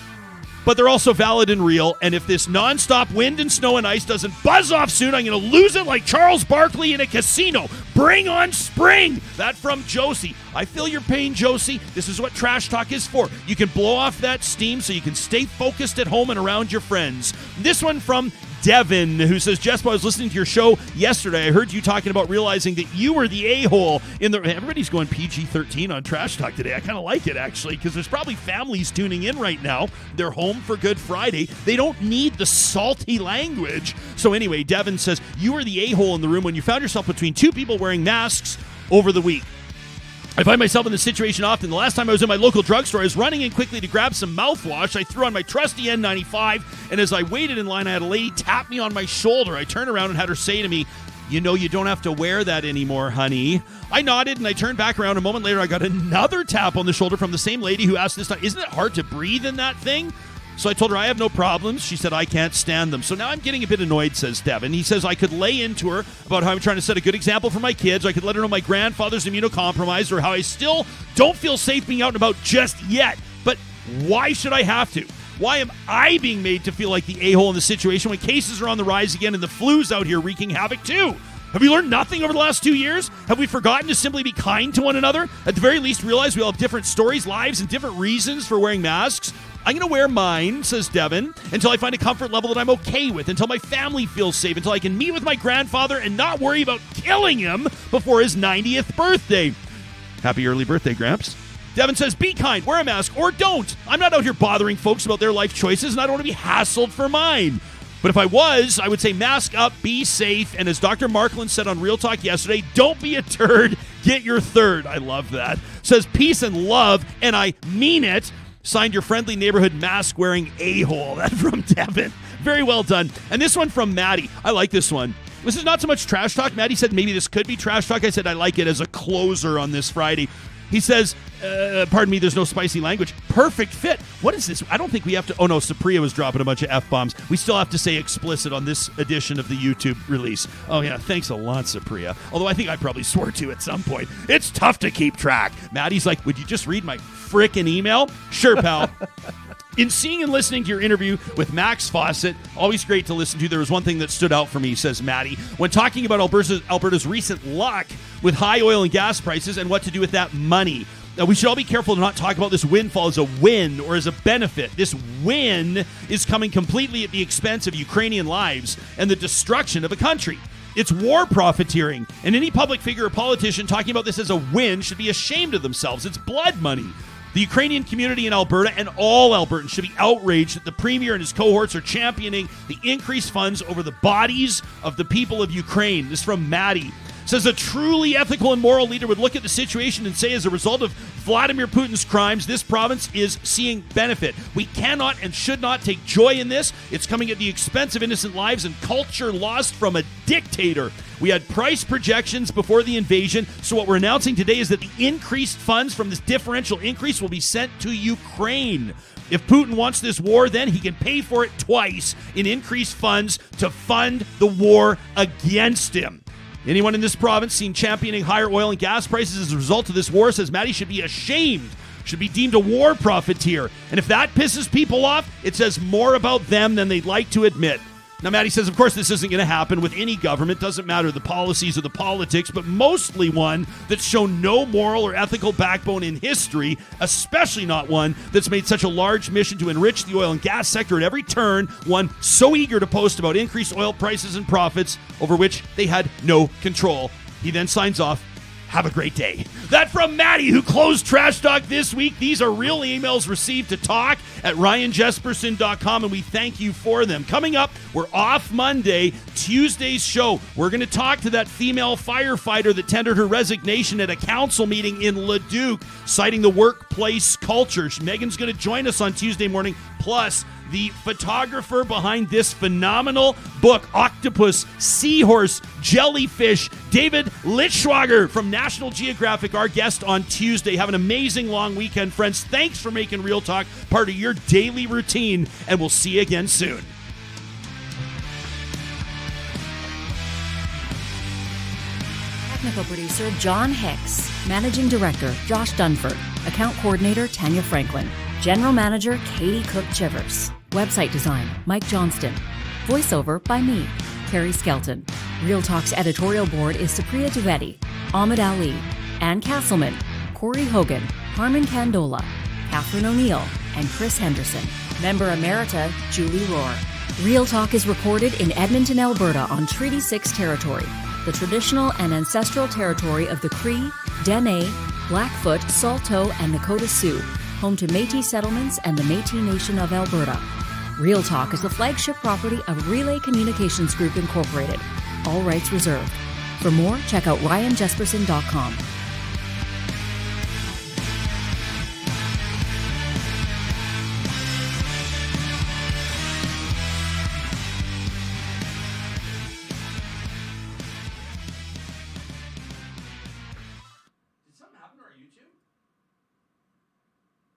Speaker 1: But they're also valid and real, and if this nonstop wind and snow and ice doesn't buzz off soon, I'm going to lose it like Charles Barkley in a casino. Bring on spring! That from Josie. I feel your pain, Josie. This is what Trash Talk is for. You can blow off that steam so you can stay focused at home and around your friends. This one from Devin, who says, Jespo, I was listening to your show yesterday. I heard you talking about realizing that you were the a-hole in the... Everybody's going PG-13 on Trash Talk today. I kind of like it, actually, because there's probably families tuning in right now. They're home for Good Friday. They don't need the salty language. So anyway, Devin says, you were the a-hole in the room when you found yourself between two people wearing masks over the week. I find myself in this situation often. The last time I was in my local drugstore, I was running in quickly to grab some mouthwash. I threw on my trusty N95, and as I waited in line, I had a lady tap me on my shoulder. I turned around and had her say to me, "You know, you don't have to wear that anymore, honey." I nodded, and I turned back around. A moment later, I got another tap on the shoulder from the same lady who asked this time, "Isn't it hard to breathe in that thing?" So I told her I have no problems. She said I can't stand them. So now I'm getting a bit annoyed, says Devin. He says I could lay into her about how I'm trying to set a good example for my kids. I could let her know my grandfather's immunocompromised or how I still don't feel safe being out and about just yet. But why should I have to? Why am I being made to feel like the a-hole in the situation when cases are on the rise again and the flu's out here wreaking havoc too? Have we learned nothing over the last 2 years? Have we forgotten to simply be kind to one another? At the very least, realize we all have different stories, lives, and different reasons for wearing masks? I'm going to wear mine, says Devin, until I find a comfort level that I'm okay with, until my family feels safe, until I can meet with my grandfather and not worry about killing him before his 90th birthday. Happy early birthday, Gramps. Devin says, be kind, wear a mask, or don't. I'm not out here bothering folks about their life choices, and I don't want to be hassled for mine. But if I was, I would say mask up, be safe, and as Dr. Markland said on Real Talk yesterday, don't be a turd, get your third. I love that. Says peace and love, and I mean it. Signed, your friendly neighborhood mask-wearing a-hole. That from Devin. Very well done. And this one from Maddie. I like this one. This is not so much trash talk. Maddie said maybe this could be trash talk. I said I like it as a closer on this Friday. He says, pardon me, there's no spicy language. Perfect fit. What is this? I don't think we have to. Oh, no, Supriya was dropping a bunch of F-bombs. We still have to say explicit on this edition of the YouTube release. Oh, yeah, thanks a lot, Supriya. Although I think I probably swore to at some point. It's tough to keep track. Maddie's like, would you just read my frickin' email? Sure, pal. In seeing and listening to your interview with Max Fawcett, always great to listen to, there was one thing that stood out for me, says Maddie, when talking about Alberta's recent luck with high oil and gas prices and what to do with that money. Now, we should all be careful to not talk about this windfall as a win or as a benefit. This win is coming completely at the expense of Ukrainian lives and the destruction of a country. It's war profiteering, and any public figure or politician talking about this as a win should be ashamed of themselves. It's blood money. The Ukrainian community in Alberta and all Albertans should be outraged that the Premier and his cohorts are championing the increased funds over the bodies of the people of Ukraine. This is from Maddie. Says a truly ethical and moral leader would look at the situation and say, as a result of Vladimir Putin's crimes, this province is seeing benefit. We cannot and should not take joy in this. It's coming at the expense of innocent lives and culture lost from a dictator. We had price projections before the invasion, so what we're announcing today is that the increased funds from this differential increase will be sent to Ukraine. If Putin wants this war, then he can pay for it twice in increased funds to fund the war against him. Anyone in this province seen championing higher oil and gas prices as a result of this war, says Maddie, should be ashamed, should be deemed a war profiteer. And if that pisses people off, it says more about them than they'd like to admit. Now, Maddie says, of course, this isn't going to happen with any government. Doesn't matter the policies or the politics, but mostly one that's shown no moral or ethical backbone in history, especially not one that's made such a large mission to enrich the oil and gas sector at every turn, one so eager to post about increased oil prices and profits over which they had no control. He then signs off, have a great day. That from Maddie, who closed Trash Talk this week. These are real emails received to talk@ryanjesperson.com, and we thank you for them. Coming up, we're off Monday. Tuesday's show, we're going to talk to that female firefighter that tendered her resignation at a council meeting in Leduc, citing the workplace culture. Megan's going to join us on Tuesday morning, plus the photographer behind this phenomenal book, Octopus, Seahorse, Jellyfish, David Lichtschwager from National Geographic, our guest on Tuesday. Have an amazing long weekend, friends. Thanks for making Real Talk part of your daily routine, and we'll see you again soon.
Speaker 3: Technical producer John Hicks. Managing Director Josh Dunford. Account Coordinator Tanya Franklin. General Manager Katie Cook-Chivers. Website design Mike Johnston. Voiceover by me, Carrie Skelton. Real Talk's editorial board is Supriya Dwivedi, Ahmed Ali, Ann Castleman, Corey Hogan, Harmon Candola, Catherine O'Neill, and Chris Henderson. Member Emerita Julie Rohr. Real Talk is recorded in Edmonton, Alberta on Treaty 6 territory, the traditional and ancestral territory of the Cree, Dene, Blackfoot, Saulteaux, and Nakota Sioux, home to Métis settlements and the Métis Nation of Alberta. Real Talk is the flagship property of Relay Communications Group Incorporated. All rights reserved. For more, check out ryanjesperson.com.
Speaker 1: Did something happen to our YouTube?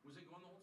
Speaker 1: Was it going the whole